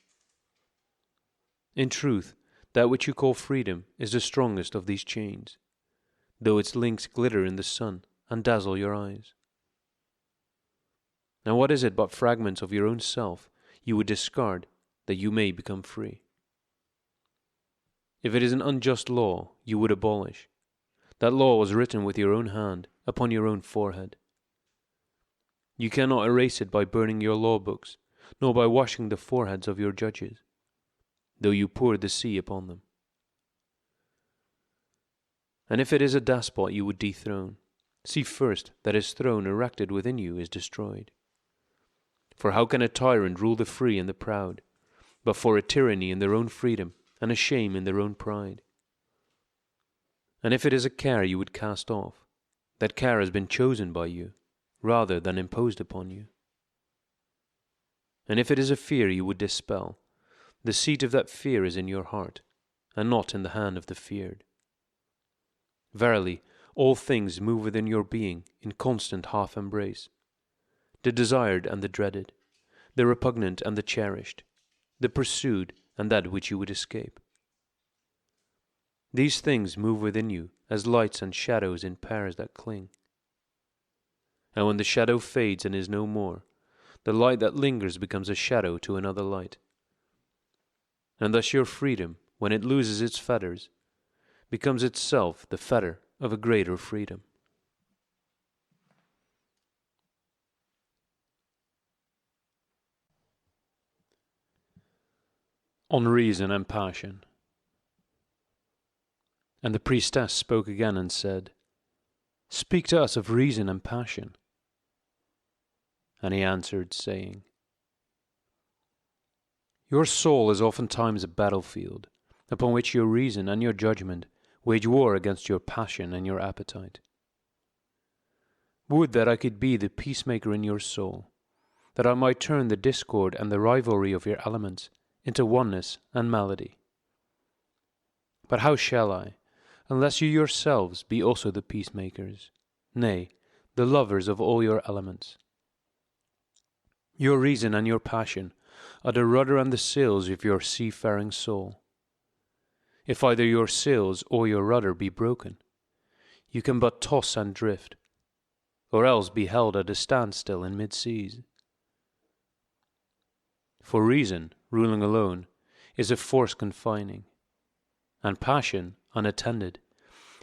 In truth, that which you call freedom is the strongest of these chains, though its links glitter in the sun and dazzle your eyes. Now what is it but fragments of your own self you would discard that you may become free? If it is an unjust law you would abolish, that law was written with your own hand upon your own forehead. You cannot erase it by burning your law books, nor by washing the foreheads of your judges, though you pour the sea upon them. And if it is a despot you would dethrone, see first that his throne erected within you is destroyed. For how can a tyrant rule the free and the proud, but for a tyranny in their own freedom and a shame in their own pride? And if it is a care you would cast off, that care has been chosen by you, rather than imposed upon you. And if it is a fear you would dispel, the seat of that fear is in your heart, and not in the hand of the feared. Verily, all things move within your being in constant half-embrace, the desired and the dreaded, the repugnant and the cherished, the pursued and that which you would escape. These things move within you as lights and shadows in pairs that cling. And when the shadow fades and is no more, the light that lingers becomes a shadow to another light. And thus your freedom, when it loses its fetters, becomes itself the fetter of a greater freedom. On reason and passion. And the priestess spoke again and said, Speak to us of reason and passion. And he answered, saying, Your soul is oftentimes a battlefield, upon which your reason and your judgment wage war against your passion and your appetite. Would that I could be the peacemaker in your soul, that I might turn the discord and the rivalry of your elements into oneness and melody. But how shall I, unless you yourselves be also the peacemakers, nay, the lovers of all your elements? Your reason and your passion are the rudder and the sails of your seafaring soul. If either your sails or your rudder be broken, you can but toss and drift, or else be held at a standstill in mid-seas. For reason, ruling alone, is a force confining, and passion, unattended,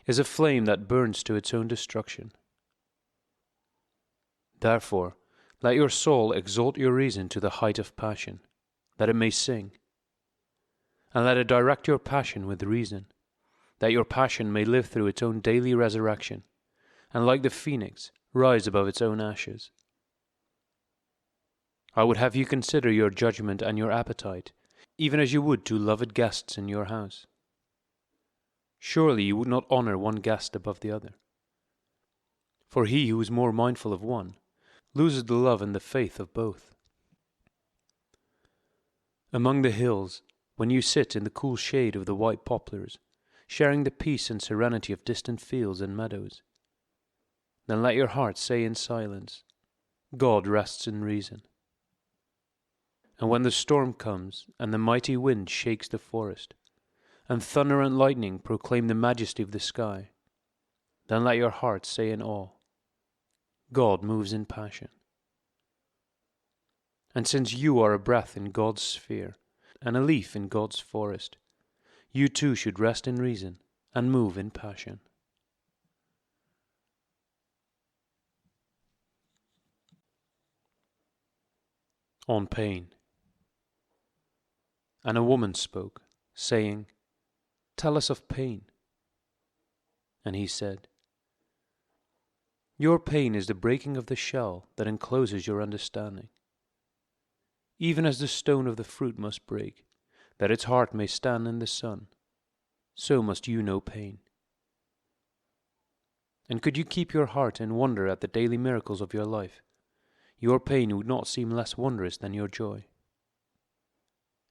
is a flame that burns to its own destruction. Therefore, let your soul exalt your reason to the height of passion, that it may sing, and let it direct your passion with reason, that your passion may live through its own daily resurrection, and like the phoenix, rise above its own ashes. I would have you consider your judgment and your appetite, even as you would to loved guests in your house. Surely you would not honor one guest above the other. For he who is more mindful of one loses the love and the faith of both. Among the hills, when you sit in the cool shade of the white poplars, sharing the peace and serenity of distant fields and meadows, then let your heart say in silence, God rests in reason. And when the storm comes, and the mighty wind shakes the forest, and thunder and lightning proclaim the majesty of the sky, then let your heart say in awe, God moves in passion. And since you are a breath in God's sphere, and a leaf in God's forest, you too should rest in reason, and move in passion. On pain. And a woman spoke, saying, Tell us of pain. And he said, Your pain is the breaking of the shell that encloses your understanding. Even as the stone of the fruit must break, that its heart may stand in the sun, so must you know pain. And could you keep your heart in wonder at the daily miracles of your life, your pain would not seem less wondrous than your joy.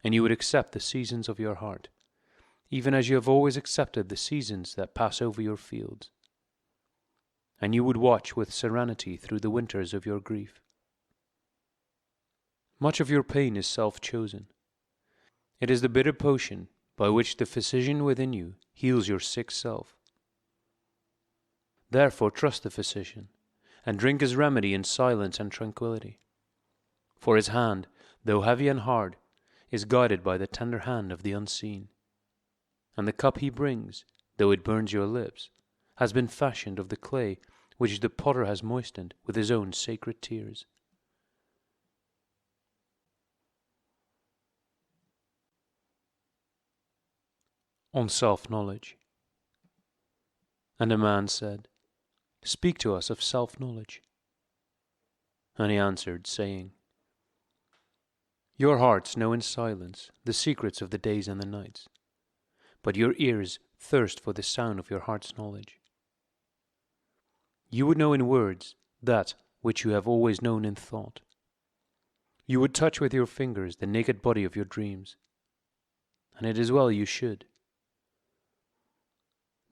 And you would accept the seasons of your heart, even as you have always accepted the seasons that pass over your fields. and you would watch with serenity through the winters of your grief. Much of your pain is self-chosen. It is the bitter potion by which the physician within you heals your sick self. Therefore trust the physician, and drink his remedy in silence and tranquility. For his hand, though heavy and hard, is guided by the tender hand of the unseen. And the cup he brings, though it burns your lips, has been fashioned of the clay which the potter has moistened with his own sacred tears. On self-knowledge. And a man said, Speak to us of self-knowledge. And he answered, saying, Your hearts know in silence the secrets of the days and the nights, but your ears thirst for the sound of your heart's knowledge. You would know in words that which you have always known in thought. You would touch with your fingers the naked body of your dreams, and it is well you should.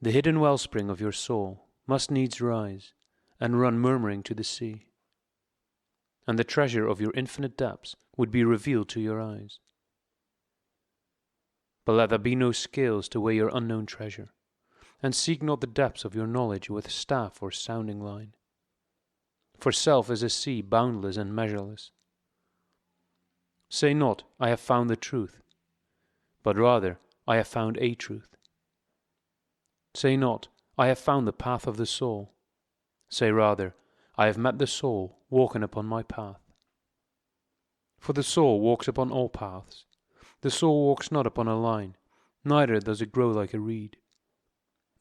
The hidden wellspring of your soul must needs rise and run murmuring to the sea, and the treasure of your infinite depths would be revealed to your eyes. But let there be no scales to weigh your unknown treasure, and seek not the depths of your knowledge with staff or sounding line. For self is a sea boundless and measureless. Say not, I have found the truth, but rather, I have found a truth. Say not, I have found the path of the soul. Say rather, I have met the soul walking upon my path. For the soul walks upon all paths. The soul walks not upon a line, neither does it grow like a reed.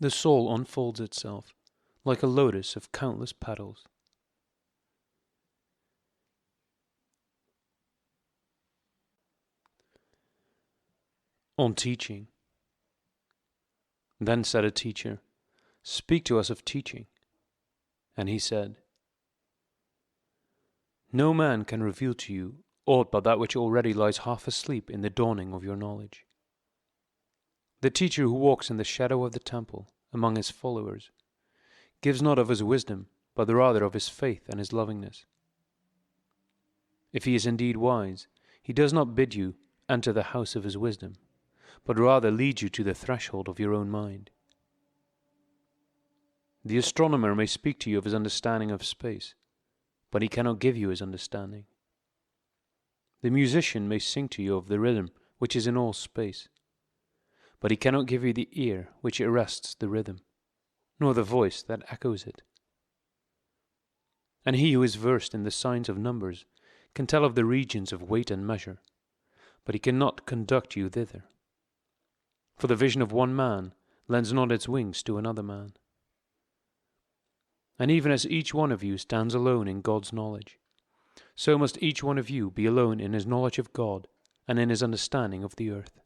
The soul unfolds itself like a lotus of countless petals. On teaching. Then said a teacher, Speak to us of teaching. And he said, No man can reveal to you aught but that which already lies half asleep in the dawning of your knowledge. The teacher who walks in the shadow of the temple among his followers gives not of his wisdom, but rather of his faith and his lovingness. If he is indeed wise, he does not bid you enter the house of his wisdom, but rather leads you to the threshold of your own mind. The astronomer may speak to you of his understanding of space, but he cannot give you his understanding. The musician may sing to you of the rhythm which is in all space, but he cannot give you the ear which arrests the rhythm, nor the voice that echoes it. And he who is versed in the signs of numbers can tell of the regions of weight and measure, but he cannot conduct you thither. For the vision of one man lends not its wings to another man. And even as each one of you stands alone in God's knowledge, so must each one of you be alone in his knowledge of God and in his understanding of the earth.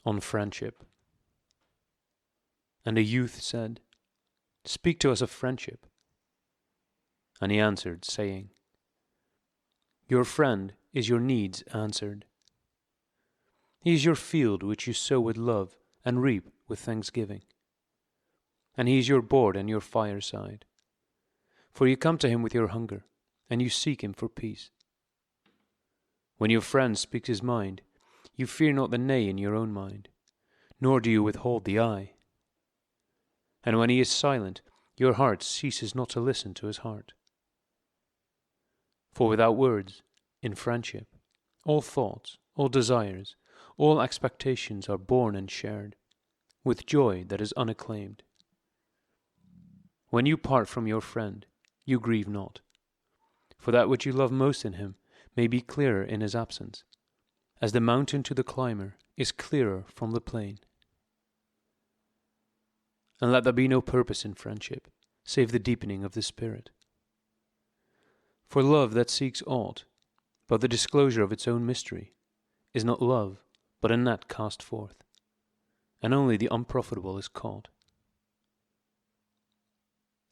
On friendship. And a youth said, Speak to us of friendship. And he answered, saying, Your friend is your needs answered. He is your field which you sow with love and reap with thanksgiving. And he is your board and your fireside. For you come to him with your hunger, and you seek him for peace. When your friend speaks his mind, you fear not the nay in your own mind, nor do you withhold the aye. And when he is silent, your heart ceases not to listen to his heart. For without words, in friendship, all thoughts, all desires, all expectations are born and shared, with joy that is unacclaimed. When you part from your friend, you grieve not, for that which you love most in him may be clearer in his absence, as the mountain to the climber is clearer from the plain. And let there be no purpose in friendship, save the deepening of the spirit. For love that seeks aught but the disclosure of its own mystery is not love, but a net cast forth, and only the unprofitable is caught.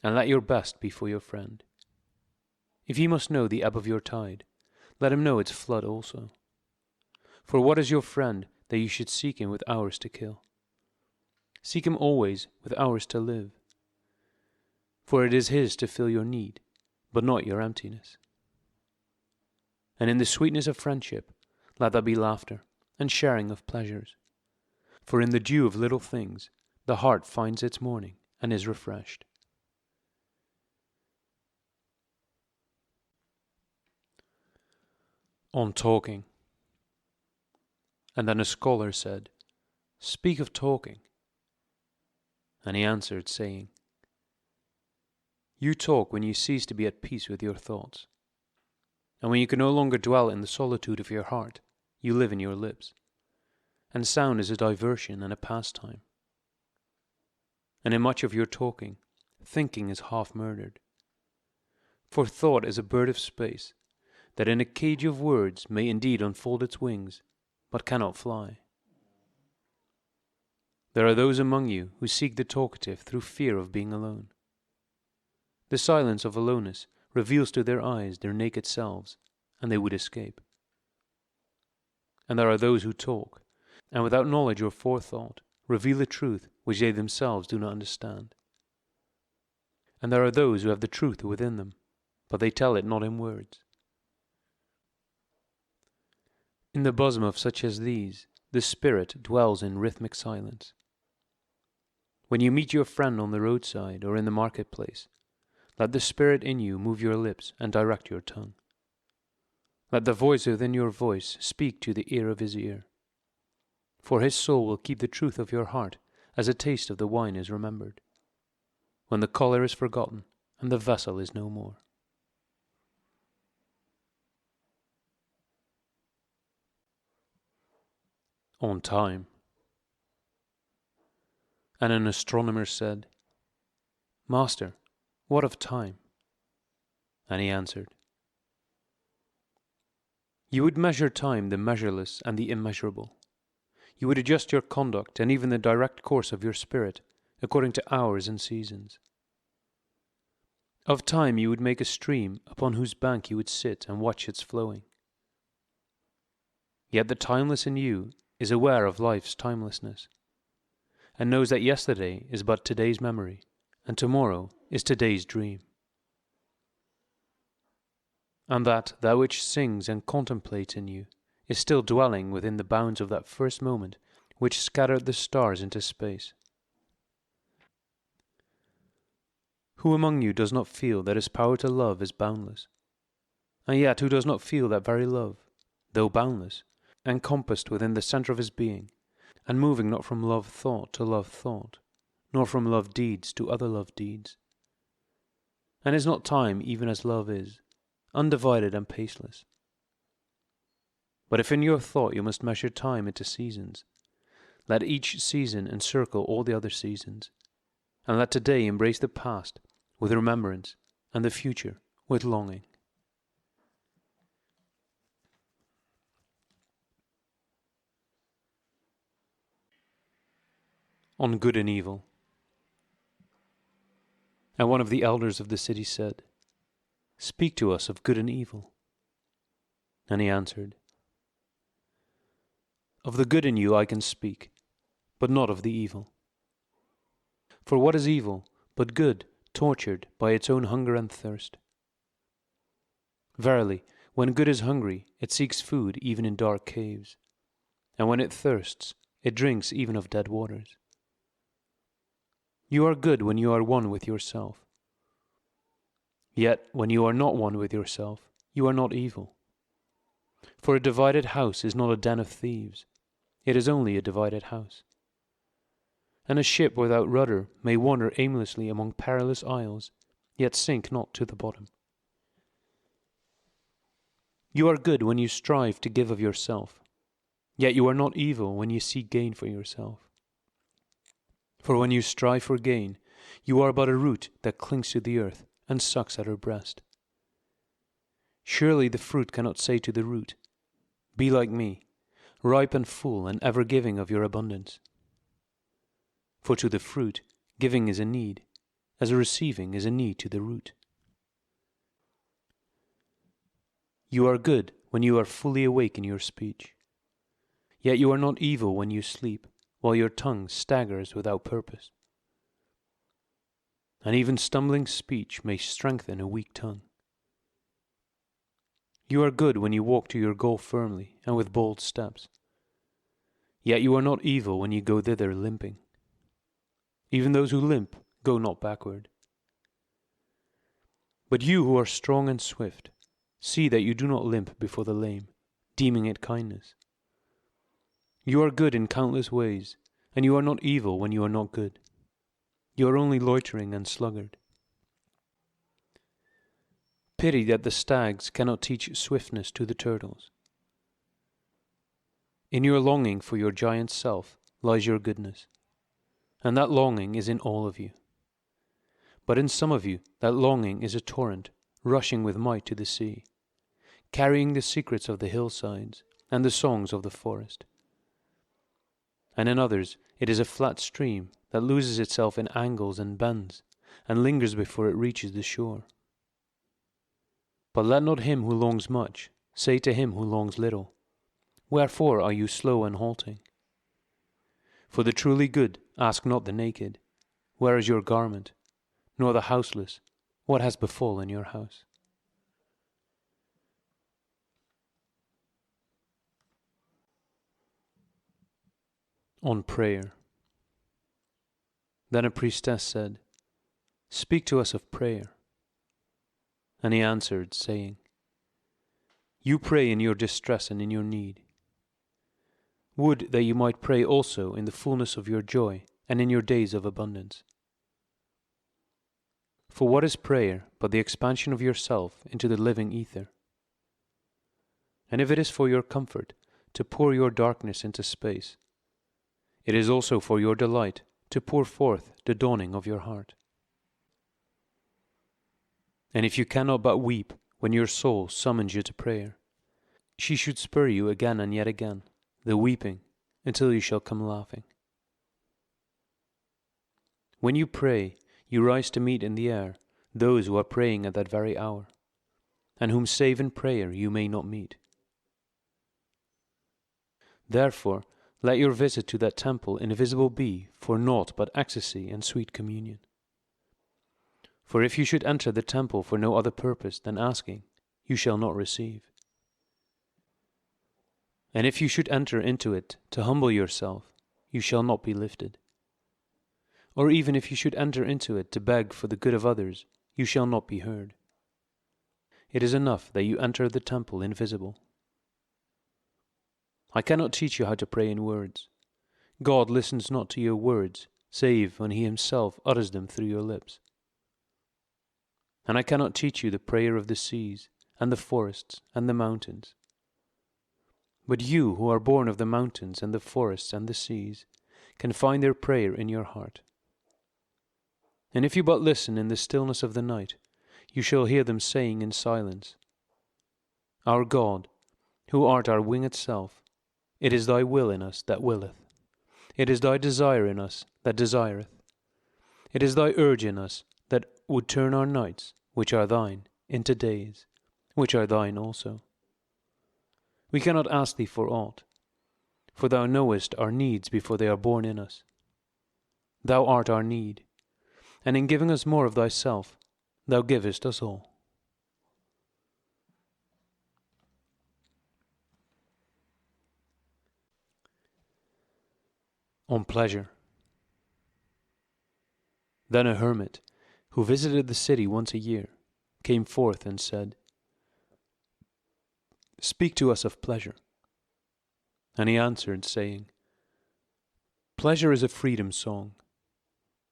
And let your best be for your friend. If he must know the ebb of your tide, let him know its flood also. For what is your friend that you should seek him with hours to kill. Seek him always with hours to live, for it is his to fill your need, but not your emptiness. And in the sweetness of friendship, let there be laughter and sharing of pleasures. For in the dew of little things, the heart finds its morning and is refreshed. On talking. And then a scholar said, "Speak of talking." And he answered, saying, "You talk when you cease to be at peace with your thoughts. And when you can no longer dwell in the solitude of your heart, you live in your lips. And sound is a diversion and a pastime. And in much of your talking, thinking is half murdered. For thought is a bird of space, that in a cage of words may indeed unfold its wings, but cannot fly. There are those among you who seek the talkative through fear of being alone. The silence of aloneness reveals to their eyes their naked selves, and they would escape. And there are those who talk, and without knowledge or forethought, reveal a truth which they themselves do not understand. And there are those who have the truth within them, but they tell it not in words. In the bosom of such as these, the spirit dwells in rhythmic silence. When you meet your friend on the roadside or in the marketplace, let the spirit in you move your lips and direct your tongue. Let the voice within your voice speak to the ear of his ear. For his soul will keep the truth of your heart as a taste of the wine is remembered, when the collar is forgotten and the vessel is no more. On time. And an astronomer said, "Master, what of time?" And he answered, "You would measure time, the measureless and the immeasurable. You would adjust your conduct and even the direct course of your spirit according to hours and seasons. Of time you would make a stream upon whose bank you would sit and watch its flowing. Yet the timeless in you is aware of life's timelessness, and knows that yesterday is but today's memory, and tomorrow is today's dream. And that which sings and contemplates in you is still dwelling within the bounds of that first moment which scattered the stars into space. Who among you does not feel that his power to love is boundless? And yet who does not feel that very love, though boundless, encompassed within the center of his being, and moving not from love thought to love thought, nor from love deeds to other love deeds? And is not time even as love is, undivided and paceless? But if in your thought you must measure time into seasons, let each season encircle all the other seasons, and let today embrace the past with remembrance and the future with longing. On good and evil. And one of the elders of the city said, "Speak to us of good and evil." And he answered, "Of the good in you I can speak, but not of the evil. For what is evil but good tortured by its own hunger and thirst? Verily, when good is hungry, it seeks food even in dark caves, and when it thirsts, it drinks even of dead waters. You are good when you are one with yourself. Yet when you are not one with yourself, you are not evil. For a divided house is not a den of thieves, it is only a divided house. And a ship without rudder may wander aimlessly among perilous isles, yet sink not to the bottom. You are good when you strive to give of yourself, yet you are not evil when you seek gain for yourself. For when you strive for gain, you are but a root that clings to the earth and sucks at her breast. Surely the fruit cannot say to the root, "Be like me, ripe and full and ever giving of your abundance." For to the fruit, giving is a need, as receiving is a need to the root. You are good when you are fully awake in your speech. Yet you are not evil when you sleep, while your tongue staggers without purpose. And even stumbling speech may strengthen a weak tongue. You are good when you walk to your goal firmly and with bold steps. Yet you are not evil when you go thither limping. Even those who limp go not backward. But you who are strong and swift, see that you do not limp before the lame, deeming it kindness. You are good in countless ways, and you are not evil when you are not good. You are only loitering and sluggard. Pity that the stags cannot teach swiftness to the turtles. In your longing for your giant self lies your goodness, and that longing is in all of you. But in some of you that longing is a torrent rushing with might to the sea, carrying the secrets of the hillsides and the songs of the forest. And in others it is a flat stream that loses itself in angles and bends, and lingers before it reaches the shore. But let not him who longs much say to him who longs little, Wherefore are you slow and halting? For the truly good ask not the naked, Where is your garment? Nor the houseless, What has befallen your house? On prayer. Then a priestess said, Speak to us of prayer. And he answered, saying, You pray in your distress and in your need. Would that you might pray also in the fullness of your joy and in your days of abundance. For what is prayer but the expansion of yourself into the living ether? And if it is for your comfort to pour your darkness into space, it is also for your delight to pour forth the dawning of your heart. And if you cannot but weep when your soul summons you to prayer, she should spur you again and yet again, the weeping, until you shall come laughing. When you pray, you rise to meet in the air those who are praying at that very hour, and whom save in prayer you may not meet. Therefore, let your visit to that temple invisible be for naught but ecstasy and sweet communion. For if you should enter the temple for no other purpose than asking, you shall not receive. And if you should enter into it to humble yourself, you shall not be lifted. Or even if you should enter into it to beg for the good of others, you shall not be heard. It is enough that you enter the temple invisible. I cannot teach you how to pray in words. God listens not to your words, save when He Himself utters them through your lips. And I cannot teach you the prayer of the seas, and the forests, and the mountains. But you who are born of the mountains, and the forests, and the seas, can find their prayer in your heart. And if you but listen in the stillness of the night, you shall hear them saying in silence, Our God, who art our winged self, it is thy will in us that willeth. It is thy desire in us that desireth. It is thy urge in us that would turn our nights, which are thine, into days, which are thine also. We cannot ask thee for aught, for thou knowest our needs before they are born in us. Thou art our need, and in giving us more of thyself, thou givest us all. On pleasure. Then a hermit, who visited the city once a year, came forth and said, Speak to us of pleasure. And he answered, saying, Pleasure is a freedom song,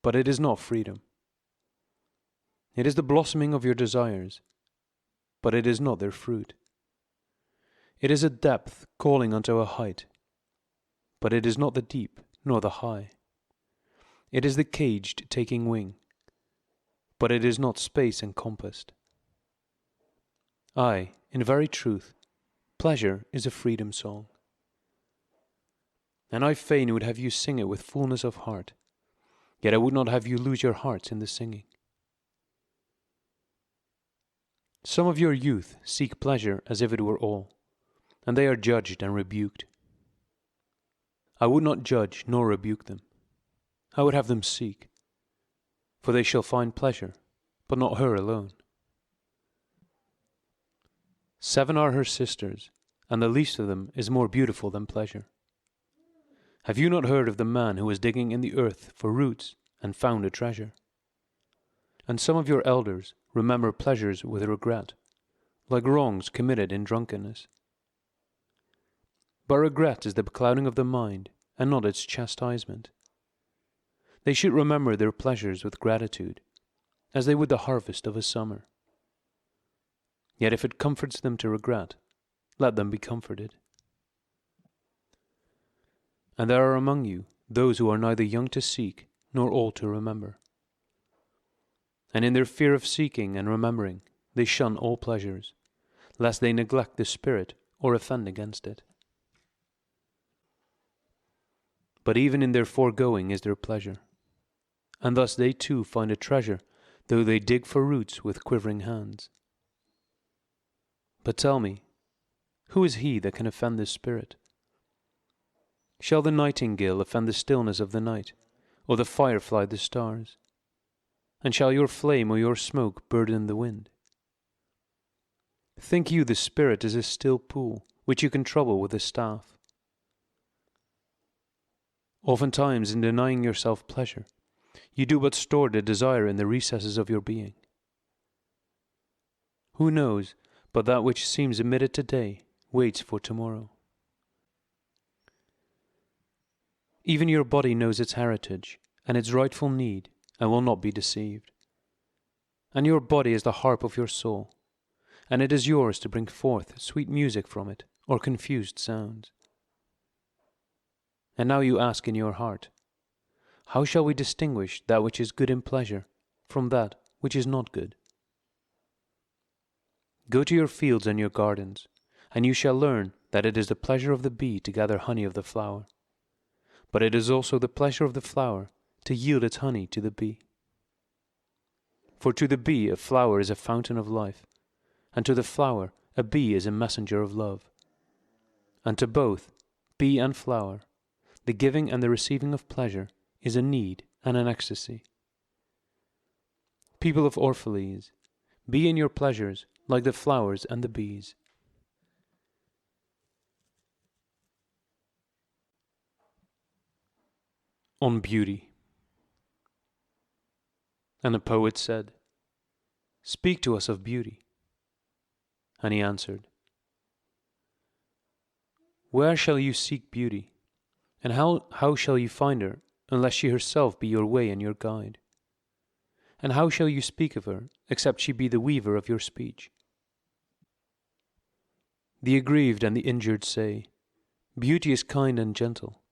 but it is not freedom. It is the blossoming of your desires, but it is not their fruit. It is a depth calling unto a height, but it is not the deep nor the high. It is the caged taking wing, but it is not space encompassed. Aye, in very truth, pleasure is a freedom song. And I fain would have you sing it with fullness of heart, yet I would not have you lose your hearts in the singing. Some of your youth seek pleasure as if it were all, and they are judged and rebuked. I would not judge nor rebuke them. I would have them seek, for they shall find pleasure, but not her alone. 7 are her sisters, and the least of them is more beautiful than pleasure. Have you not heard of the man who was digging in the earth for roots and found a treasure? And some of your elders remember pleasures with regret, like wrongs committed in drunkenness. But regret is the beclouding of the mind, and not its chastisement. They should remember their pleasures with gratitude, as they would the harvest of a summer. Yet if it comforts them to regret, let them be comforted. And there are among you those who are neither young to seek, nor old to remember. And in their fear of seeking and remembering, they shun all pleasures, lest they neglect the Spirit or offend against it. But even in their foregoing is their pleasure, and thus they too find a treasure, though they dig for roots with quivering hands. But tell me, who is he that can offend the Spirit? Shall the nightingale offend the stillness of the night, or the firefly the stars? And shall your flame or your smoke burden the wind? Think you the Spirit is a still pool, which you can trouble with a staff? Oftentimes, in denying yourself pleasure, you do but store the desire in the recesses of your being. Who knows but that which seems omitted today waits for tomorrow? Even your body knows its heritage and its rightful need, and will not be deceived. And your body is the harp of your soul, and it is yours to bring forth sweet music from it, or confused sounds. And now you ask in your heart, how shall we distinguish that which is good in pleasure from that which is not good? Go to your fields and your gardens, and you shall learn that it is the pleasure of the bee to gather honey of the flower, but it is also the pleasure of the flower to yield its honey to the bee. For to the bee a flower is a fountain of life, and to the flower a bee is a messenger of love. And to both, bee and flower, the giving and the receiving of pleasure is a need and an ecstasy. People of Orphalese, be in your pleasures like the flowers and the bees. On beauty. And the poet said, "Speak to us of beauty." And he answered, "Where shall you seek beauty? And how shall you find her, unless she herself be your way and your guide? And how shall you speak of her, except she be the weaver of your speech?" The aggrieved and the injured say, "Beauty is kind and gentle.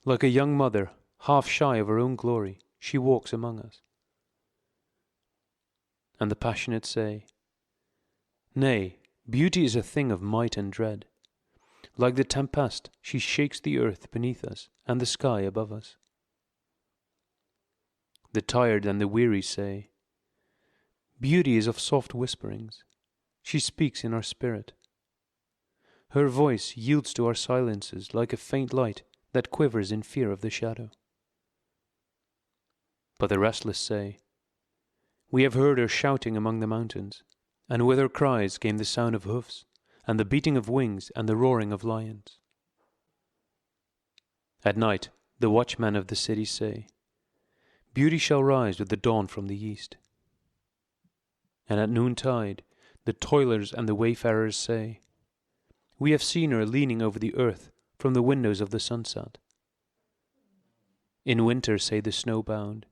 Like a young mother, half shy of her own glory, she walks among us." And the passionate say, "Nay, beauty is a thing of might and dread. Like the tempest, she shakes the earth beneath us and the sky above us." The tired and the weary say, "Beauty is of soft whisperings. She speaks in our spirit. Her voice yields to our silences like a faint light that quivers in fear of the shadow." But the restless say, "We have heard her shouting among the mountains, and with her cries came the sound of hoofs, and the beating of wings, and the roaring of lions." At night the watchmen of the city say, "Beauty shall rise with the dawn from the east." And at noontide the toilers and the wayfarers say, "We have seen her leaning over the earth from the windows of the sunset." In winter say the snowbound,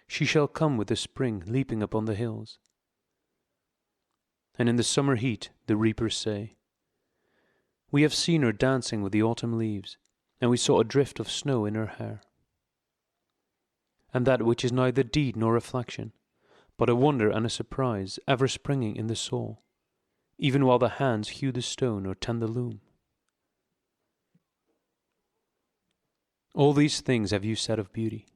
"She shall come with the spring leaping upon the hills." And in the summer heat the reapers say, "We have seen her dancing with the autumn leaves, and we saw a drift of snow in her hair." And that which is neither deed nor reflection, but a wonder and a surprise ever springing in the soul, even while the hands hew the stone or tend the loom. All these things have you said of beauty.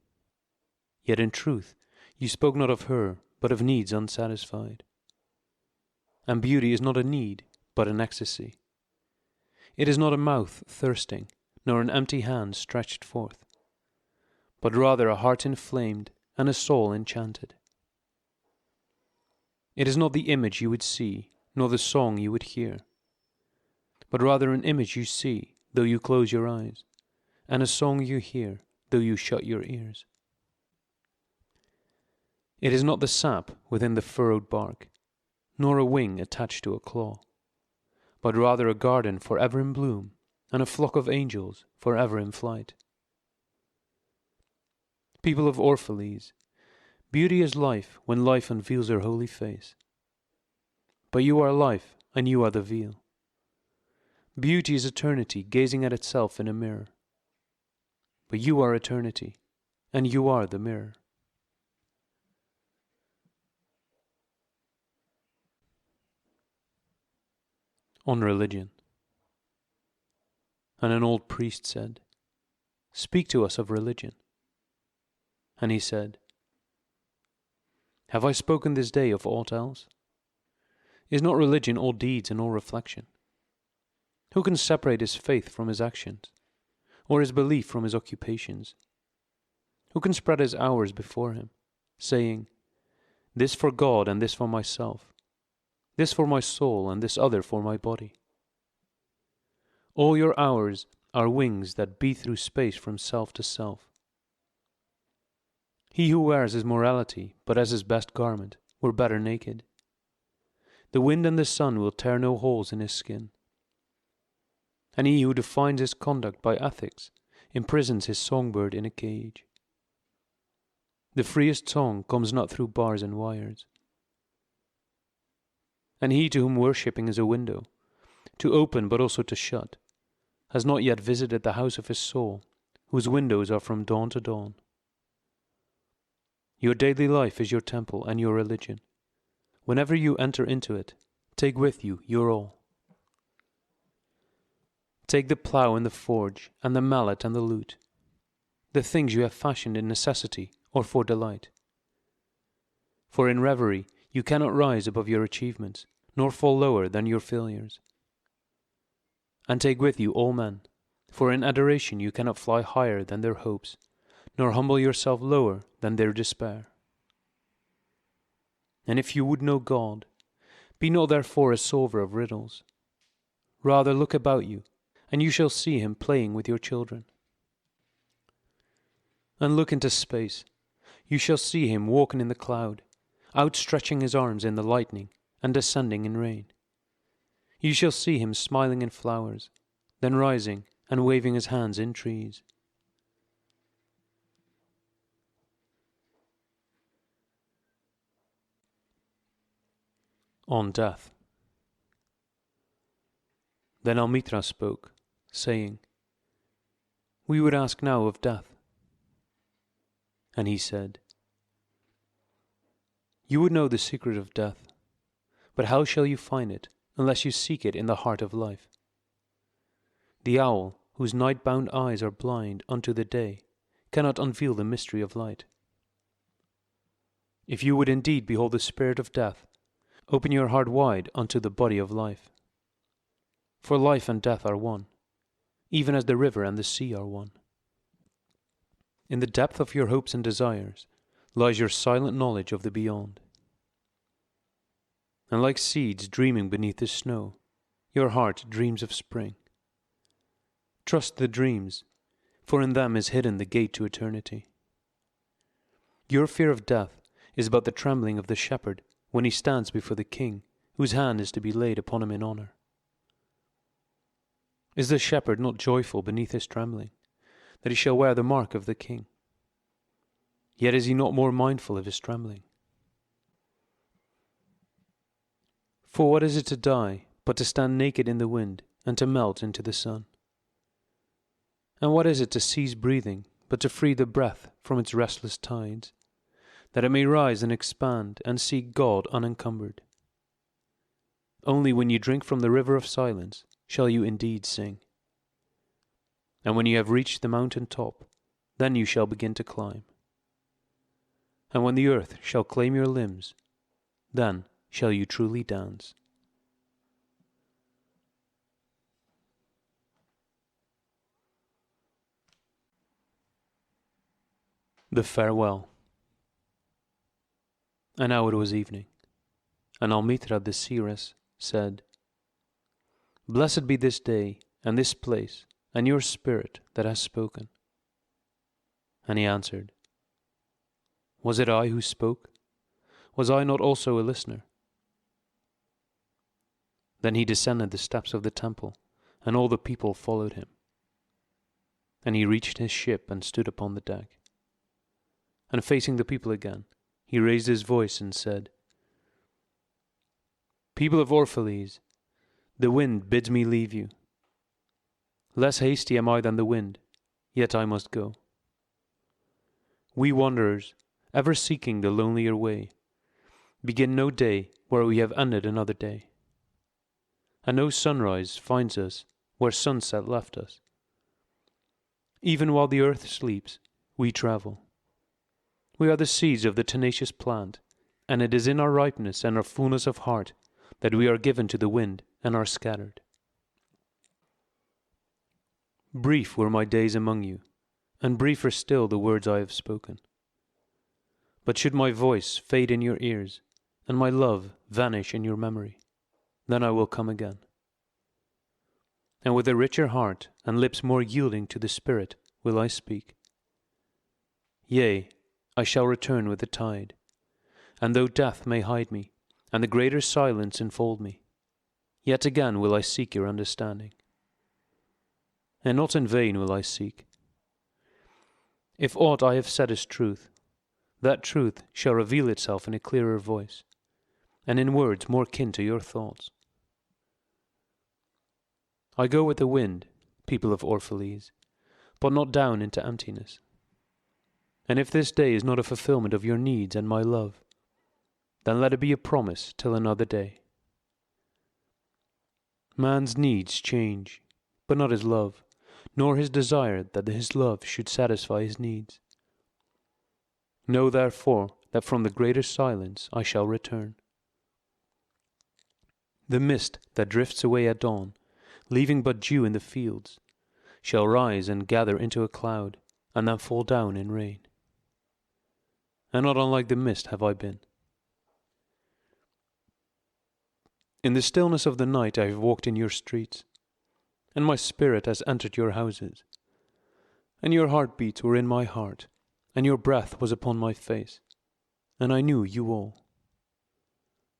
Yet in truth you spoke not of her, but of needs unsatisfied. And beauty is not a need, but an ecstasy. It is not a mouth thirsting, nor an empty hand stretched forth, but rather a heart inflamed and a soul enchanted. It is not the image you would see, nor the song you would hear, but rather an image you see, though you close your eyes, and a song you hear, though you shut your ears. It is not the sap within the furrowed bark, nor a wing attached to a claw, but rather a garden forever in bloom, and a flock of angels forever in flight. People of Orphalese, beauty is life when life unveils her holy face. But you are life, and you are the veil. Beauty is eternity gazing at itself in a mirror. But you are eternity, and you are the mirror. On religion. And an old priest said, "Speak to us of religion." And he said, "Have I spoken this day of aught else? Is not religion all deeds and all reflection? Who can separate his faith from his actions, or his belief from his occupations? Who can spread his hours before him, saying, 'This for God and this for myself, this for my soul and this other for my body'? All your hours are wings that beat through space from self to self. He who wears his morality but as his best garment were better naked. The wind and the sun will tear no holes in his skin. And he who defines his conduct by ethics imprisons his songbird in a cage. The freest song comes not through bars and wires. And he to whom worshipping is a window, to open but also to shut, has not yet visited the house of his soul, whose windows are from dawn to dawn. Your daily life is your temple and your religion. Whenever you enter into it, take with you your all. Take the plough and the forge, and the mallet and the lute, the things you have fashioned in necessity or for delight. For in reverie you cannot rise above your achievements, nor fall lower than your failures. And take with you all men, for in adoration you cannot fly higher than their hopes, nor humble yourself lower than their despair. And if you would know God, be not therefore a solver of riddles. Rather look about you, and you shall see him playing with your children. And look into space, you shall see him walking in the cloud, outstretching his arms in the lightning, and descending in rain. You shall see him smiling in flowers, then rising and waving his hands in trees. On death. Then Almitra spoke, saying, "We would ask now of death." And he said, "You would know the secret of death, but how shall you find it unless you seek it in the heart of life? The owl, whose night-bound eyes are blind unto the day, cannot unveil the mystery of light. If you would indeed behold the spirit of death, open your heart wide unto the body of life. For life and death are one, even as the river and the sea are one. In the depth of your hopes and desires lies your silent knowledge of the beyond. And like seeds dreaming beneath the snow, your heart dreams of spring. Trust the dreams, for in them is hidden the gate to eternity. Your fear of death is but the trembling of the shepherd when he stands before the king, whose hand is to be laid upon him in honor. Is the shepherd not joyful beneath his trembling, that he shall wear the mark of the king? Yet is he not more mindful of his trembling? For what is it to die but to stand naked in the wind and to melt into the sun? And what is it to cease breathing but to free the breath from its restless tides, that it may rise and expand and seek God unencumbered? Only when you drink from the river of silence shall you indeed sing. And when you have reached the mountain top, then you shall begin to climb. And when the earth shall claim your limbs, then shall you truly dance. The Farewell. And now it was evening, and Almitra the seeress said, Blessed be this day, and this place, and your spirit that has spoken. And he answered, Was it I who spoke? Was I not also a listener? Then he descended the steps of the temple, and all the people followed him. And he reached his ship and stood upon the deck. And facing the people again, he raised his voice and said, People of Orphalese, the wind bids me leave you. Less hasty am I than the wind, yet I must go. We wanderers, ever seeking the lonelier way, begin no day where we have ended another day. And no sunrise finds us where sunset left us. Even while the earth sleeps, we travel. We are the seeds of the tenacious plant, and it is in our ripeness and our fullness of heart that we are given to the wind and are scattered. Brief were my days among you, and briefer still the words I have spoken. But should my voice fade in your ears, and my love vanish in your memory, then I will come again. And with a richer heart and lips more yielding to the Spirit will I speak. Yea, I shall return with the tide, and though death may hide me, and the greater silence enfold me, yet again will I seek your understanding. And not in vain will I seek. If aught I have said is truth, that truth shall reveal itself in a clearer voice, and in words more kin to your thoughts. I go with the wind, people of Orphalese, but not down into emptiness. And if this day is not a fulfillment of your needs and my love, then let it be a promise till another day. Man's needs change, but not his love, nor his desire that his love should satisfy his needs. Know therefore that from the greater silence I shall return. The mist that drifts away at dawn, leaving but dew in the fields, shall rise and gather into a cloud, and then fall down in rain. And not unlike the mist have I been. In the stillness of the night I have walked in your streets, and my spirit has entered your houses, and your heartbeats were in my heart, and your breath was upon my face, and I knew you all.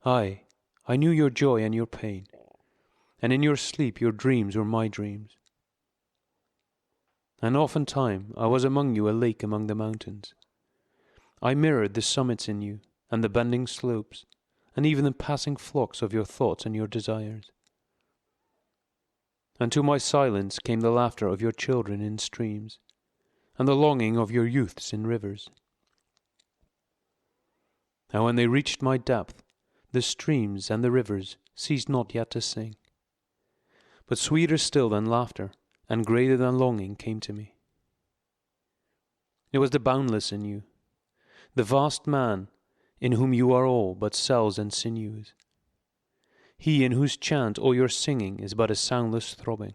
Aye, I knew your joy and your pain, and in your sleep your dreams were my dreams. And oftentime I was among you a lake among the mountains. I mirrored the summits in you, and the bending slopes, and even the passing flocks of your thoughts and your desires. And to my silence came the laughter of your children in streams, and the longing of your youths in rivers. And when they reached my depth, the streams and the rivers ceased not yet to sing. But sweeter still than laughter, and greater than longing came to me. It was the boundless in you, the vast man in whom you are all but cells and sinews, he in whose chant all your singing is but a soundless throbbing.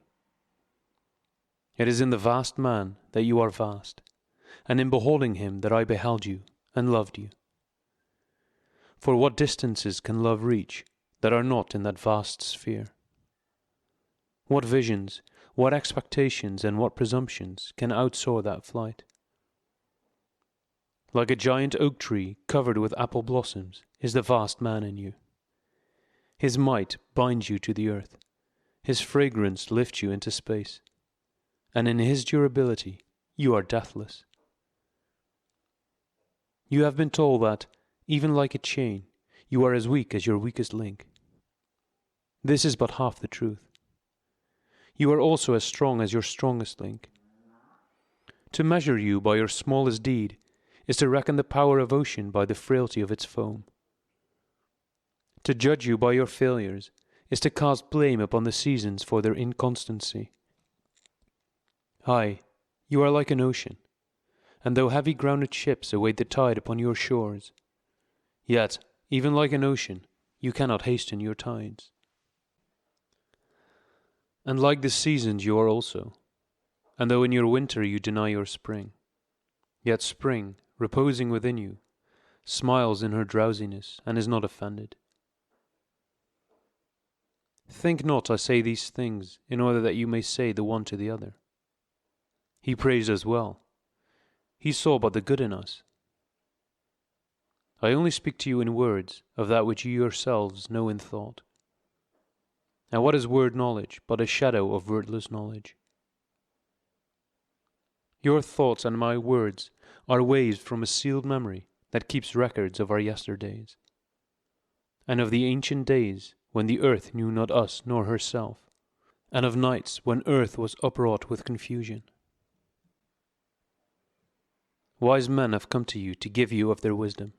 It is in the vast man that you are vast, and in beholding him that I beheld you and loved you. For what distances can love reach that are not in that vast sphere? What visions, what expectations, and what presumptions can outsoar that flight? Like a giant oak tree covered with apple blossoms is the vast man in you. His might binds you to the earth, his fragrance lifts you into space, and in his durability you are deathless. You have been told that, even like a chain, you are as weak as your weakest link. This is but half the truth. You are also as strong as your strongest link. To measure you by your smallest deed is to reckon the power of ocean by the frailty of its foam. To judge you by your failures is to cast blame upon the seasons for their inconstancy. Aye, you are like an ocean, and though heavy grounded ships await the tide upon your shores, yet, even like an ocean, you cannot hasten your tides. And like the seasons you are also, and though in your winter you deny your spring, yet spring, reposing within you, smiles in her drowsiness and is not offended. Think not I say these things in order that you may say the one to the other, He praised us well. He saw but the good in us. I only speak to you in words of that which you yourselves know in thought. And what is word knowledge but a shadow of wordless knowledge? Your thoughts and my words are waves from a sealed memory that keeps records of our yesterdays, and of the ancient days when the earth knew not us nor herself, and of nights when earth was upwrought with confusion. Wise men have come to you to give you of their wisdom.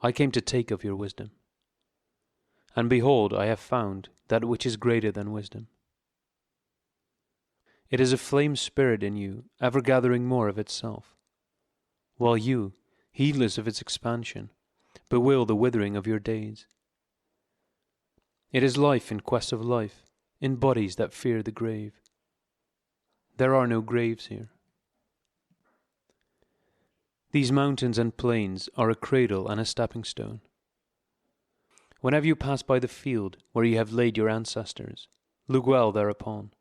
I came to take of your wisdom. And behold, I have found that which is greater than wisdom. It is a flame spirit in you, ever gathering more of itself, while you, heedless of its expansion, bewail the withering of your days. It is life in quest of life, in bodies that fear the grave. There are no graves here. These mountains and plains are a cradle and a stepping stone. Whenever you pass by the field where you have laid your ancestors, look well thereupon,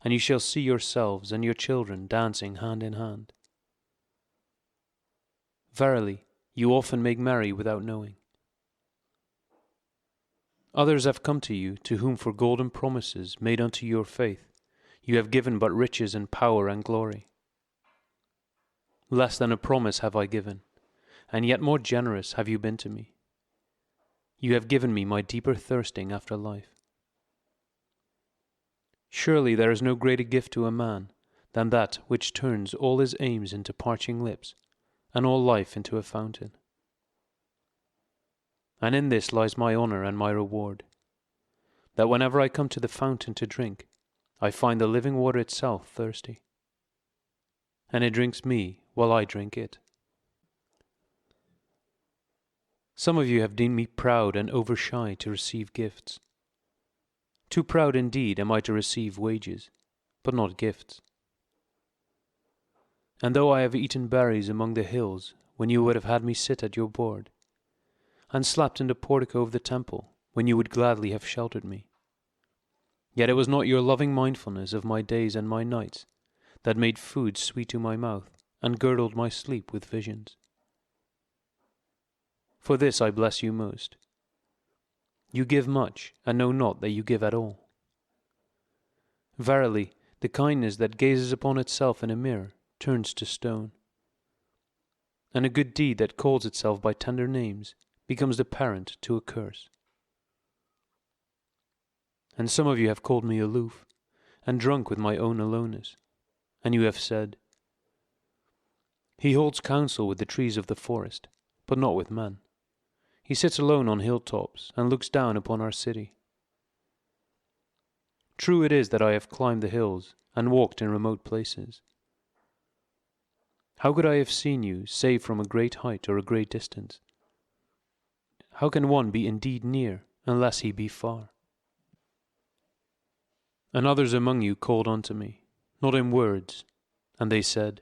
and you shall see yourselves and your children dancing hand in hand. Verily, you often make merry without knowing. Others have come to you, to whom for golden promises made unto your faith you have given but riches and power and glory. Less than a promise have I given, and yet more generous have you been to me. You have given me my deeper thirsting after life. Surely there is no greater gift to a man than that which turns all his aims into parching lips, and all life into a fountain. And in this lies my honor and my reward, that whenever I come to the fountain to drink, I find the living water itself thirsty, and it drinks me while I drink it. Some of you have deemed me proud and over-shy to receive gifts. Too proud indeed am I to receive wages, but not gifts. And though I have eaten berries among the hills when you would have had me sit at your board, and slept in the portico of the temple when you would gladly have sheltered me, yet it was not your loving mindfulness of my days and my nights that made food sweet to my mouth and girdled my sleep with visions. For this I bless you most. You give much, and know not that you give at all. Verily, the kindness that gazes upon itself in a mirror turns to stone, and a good deed that calls itself by tender names becomes the parent to a curse. And some of you have called me aloof, and drunk with my own aloneness, and you have said, He holds counsel with the trees of the forest, but not with men. He sits alone on hilltops and looks down upon our city. True it is that I have climbed the hills and walked in remote places. How could I have seen you save from a great height or a great distance? How can one be indeed near unless he be far? And others among you called unto me, not in words, and they said,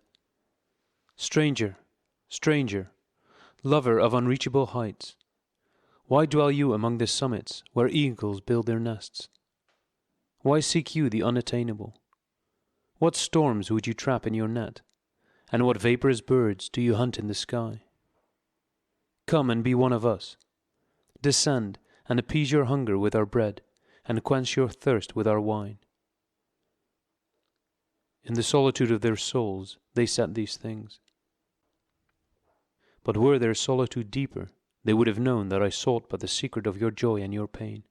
Stranger, stranger, lover of unreachable heights, why dwell you among the summits where eagles build their nests? Why seek you the unattainable? What storms would you trap in your net, and what vaporous birds do you hunt in the sky? Come and be one of us. Descend and appease your hunger with our bread, and quench your thirst with our wine. In the solitude of their souls they said these things. But were their solitude deeper, they would have known that I sought but the secret of your joy and your pain,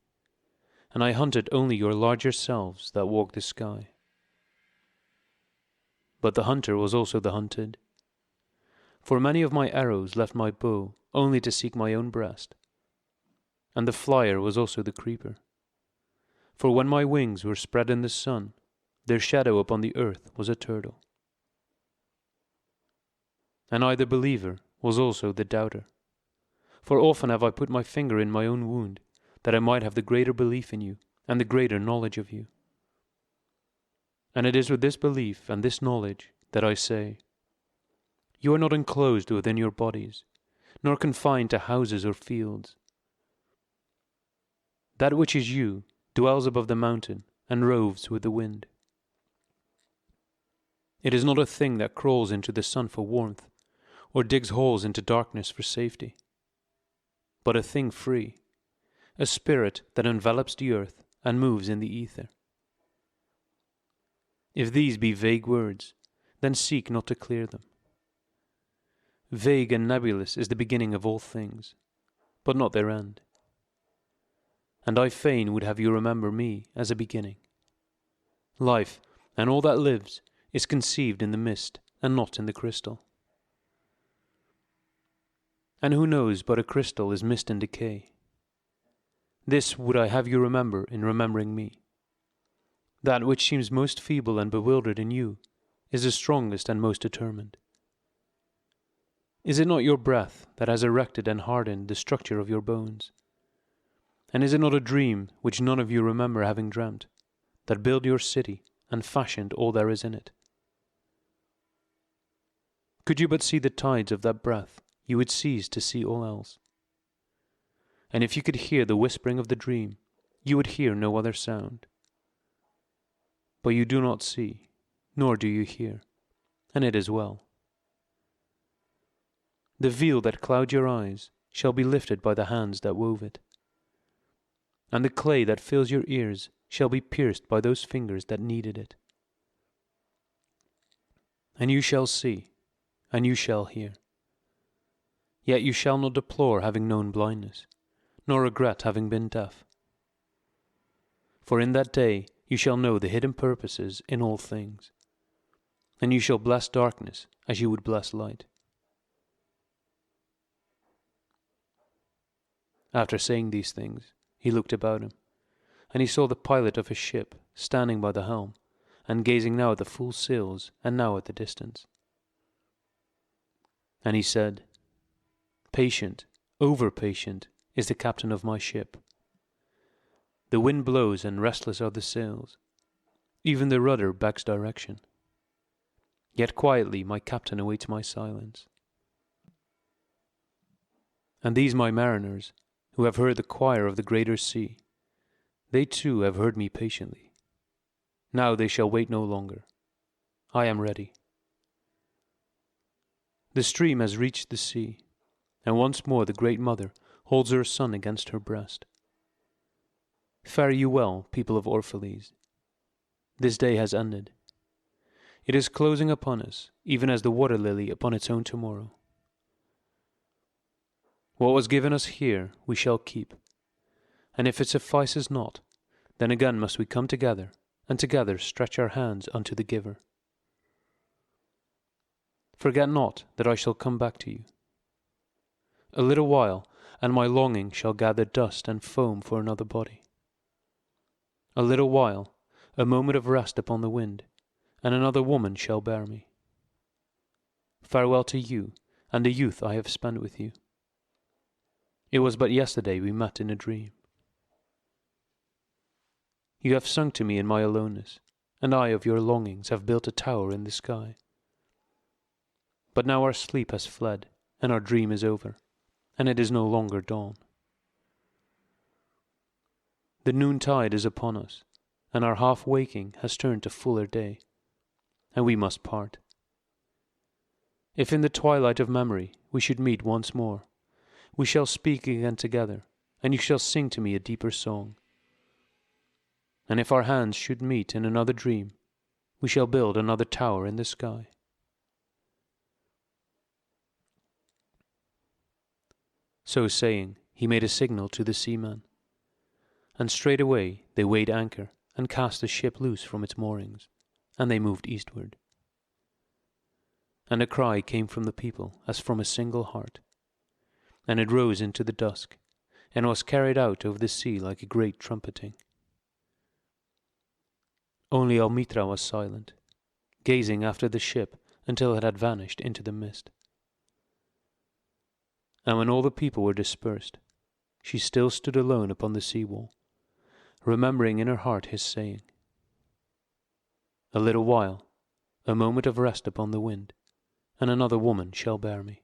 and I hunted only your larger selves that walk the sky. But the hunter was also the hunted, for many of my arrows left my bow only to seek my own breast, and the flyer was also the creeper. For when my wings were spread in the sun, their shadow upon the earth was a turtle. And I, the believer, was also the doubter. For often have I put my finger in my own wound, that I might have the greater belief in you, and the greater knowledge of you. And it is with this belief and this knowledge that I say, You are not enclosed within your bodies, nor confined to houses or fields. That which is you dwells above the mountain and roves with the wind. It is not a thing that crawls into the sun for warmth, or digs holes into darkness for safety, but a thing free, a spirit that envelops the earth and moves in the ether. If these be vague words, then seek not to clear them. Vague and nebulous is the beginning of all things, but not their end. And I fain would have you remember me as a beginning. Life, and all that lives, is conceived in the mist and not in the crystal. And who knows but a crystal is mist and decay? This would I have you remember in remembering me. That which seems most feeble and bewildered in you is the strongest and most determined. Is it not your breath that has erected and hardened the structure of your bones? And is it not a dream which none of you remember having dreamt, that built your city and fashioned all there is in it? Could you but see the tides of that breath, you would cease to see all else. And if you could hear the whispering of the dream, you would hear no other sound. But you do not see, nor do you hear, and it is well. The veil that clouds your eyes shall be lifted by the hands that wove it, and the clay that fills your ears shall be pierced by those fingers that kneaded it. And you shall see, and you shall hear. Yet you shall not deplore having known blindness, nor regret having been deaf. For in that day you shall know the hidden purposes in all things, and you shall bless darkness as you would bless light. After saying these things, he looked about him, and he saw the pilot of his ship standing by the helm, and gazing now at the full sails and now at the distance. And he said, "Patient, over-patient, is the captain of my ship. The wind blows and restless are the sails. Even the rudder begs direction. Yet quietly my captain awaits my silence. And these my mariners, who have heard the choir of the greater sea, they too have heard me patiently. Now they shall wait no longer. I am ready. The stream has reached the sea, and once more the Great Mother holds her son against her breast. Fare you well, people of Orphalese. This day has ended. It is closing upon us, even as the water lily upon its own tomorrow. What was given us here we shall keep, and if it suffices not, then again must we come together, and together stretch our hands unto the giver. Forget not that I shall come back to you. A little while, and my longing shall gather dust and foam for another body. A little while, a moment of rest upon the wind, and another woman shall bear me. Farewell to you, and the youth I have spent with you. It was but yesterday we met in a dream. You have sung to me in my aloneness, and I of your longings have built a tower in the sky. But now our sleep has fled, and our dream is over, and it is no longer dawn. The noontide is upon us, and our half-waking has turned to fuller day, and we must part. If in the twilight of memory we should meet once more, we shall speak again together, and you shall sing to me a deeper song. And if our hands should meet in another dream, we shall build another tower in the sky. So saying, he made a signal to the seamen, and straightway they weighed anchor and cast the ship loose from its moorings, and they moved eastward. And a cry came from the people as from a single heart, and it rose into the dusk, and was carried out over the sea like a great trumpeting. Only Almitra was silent, gazing after the ship until it had vanished into the mist. And when all the people were dispersed, she still stood alone upon the sea-wall, remembering in her heart his saying. A little while, a moment of rest upon the wind, and another woman shall bear me.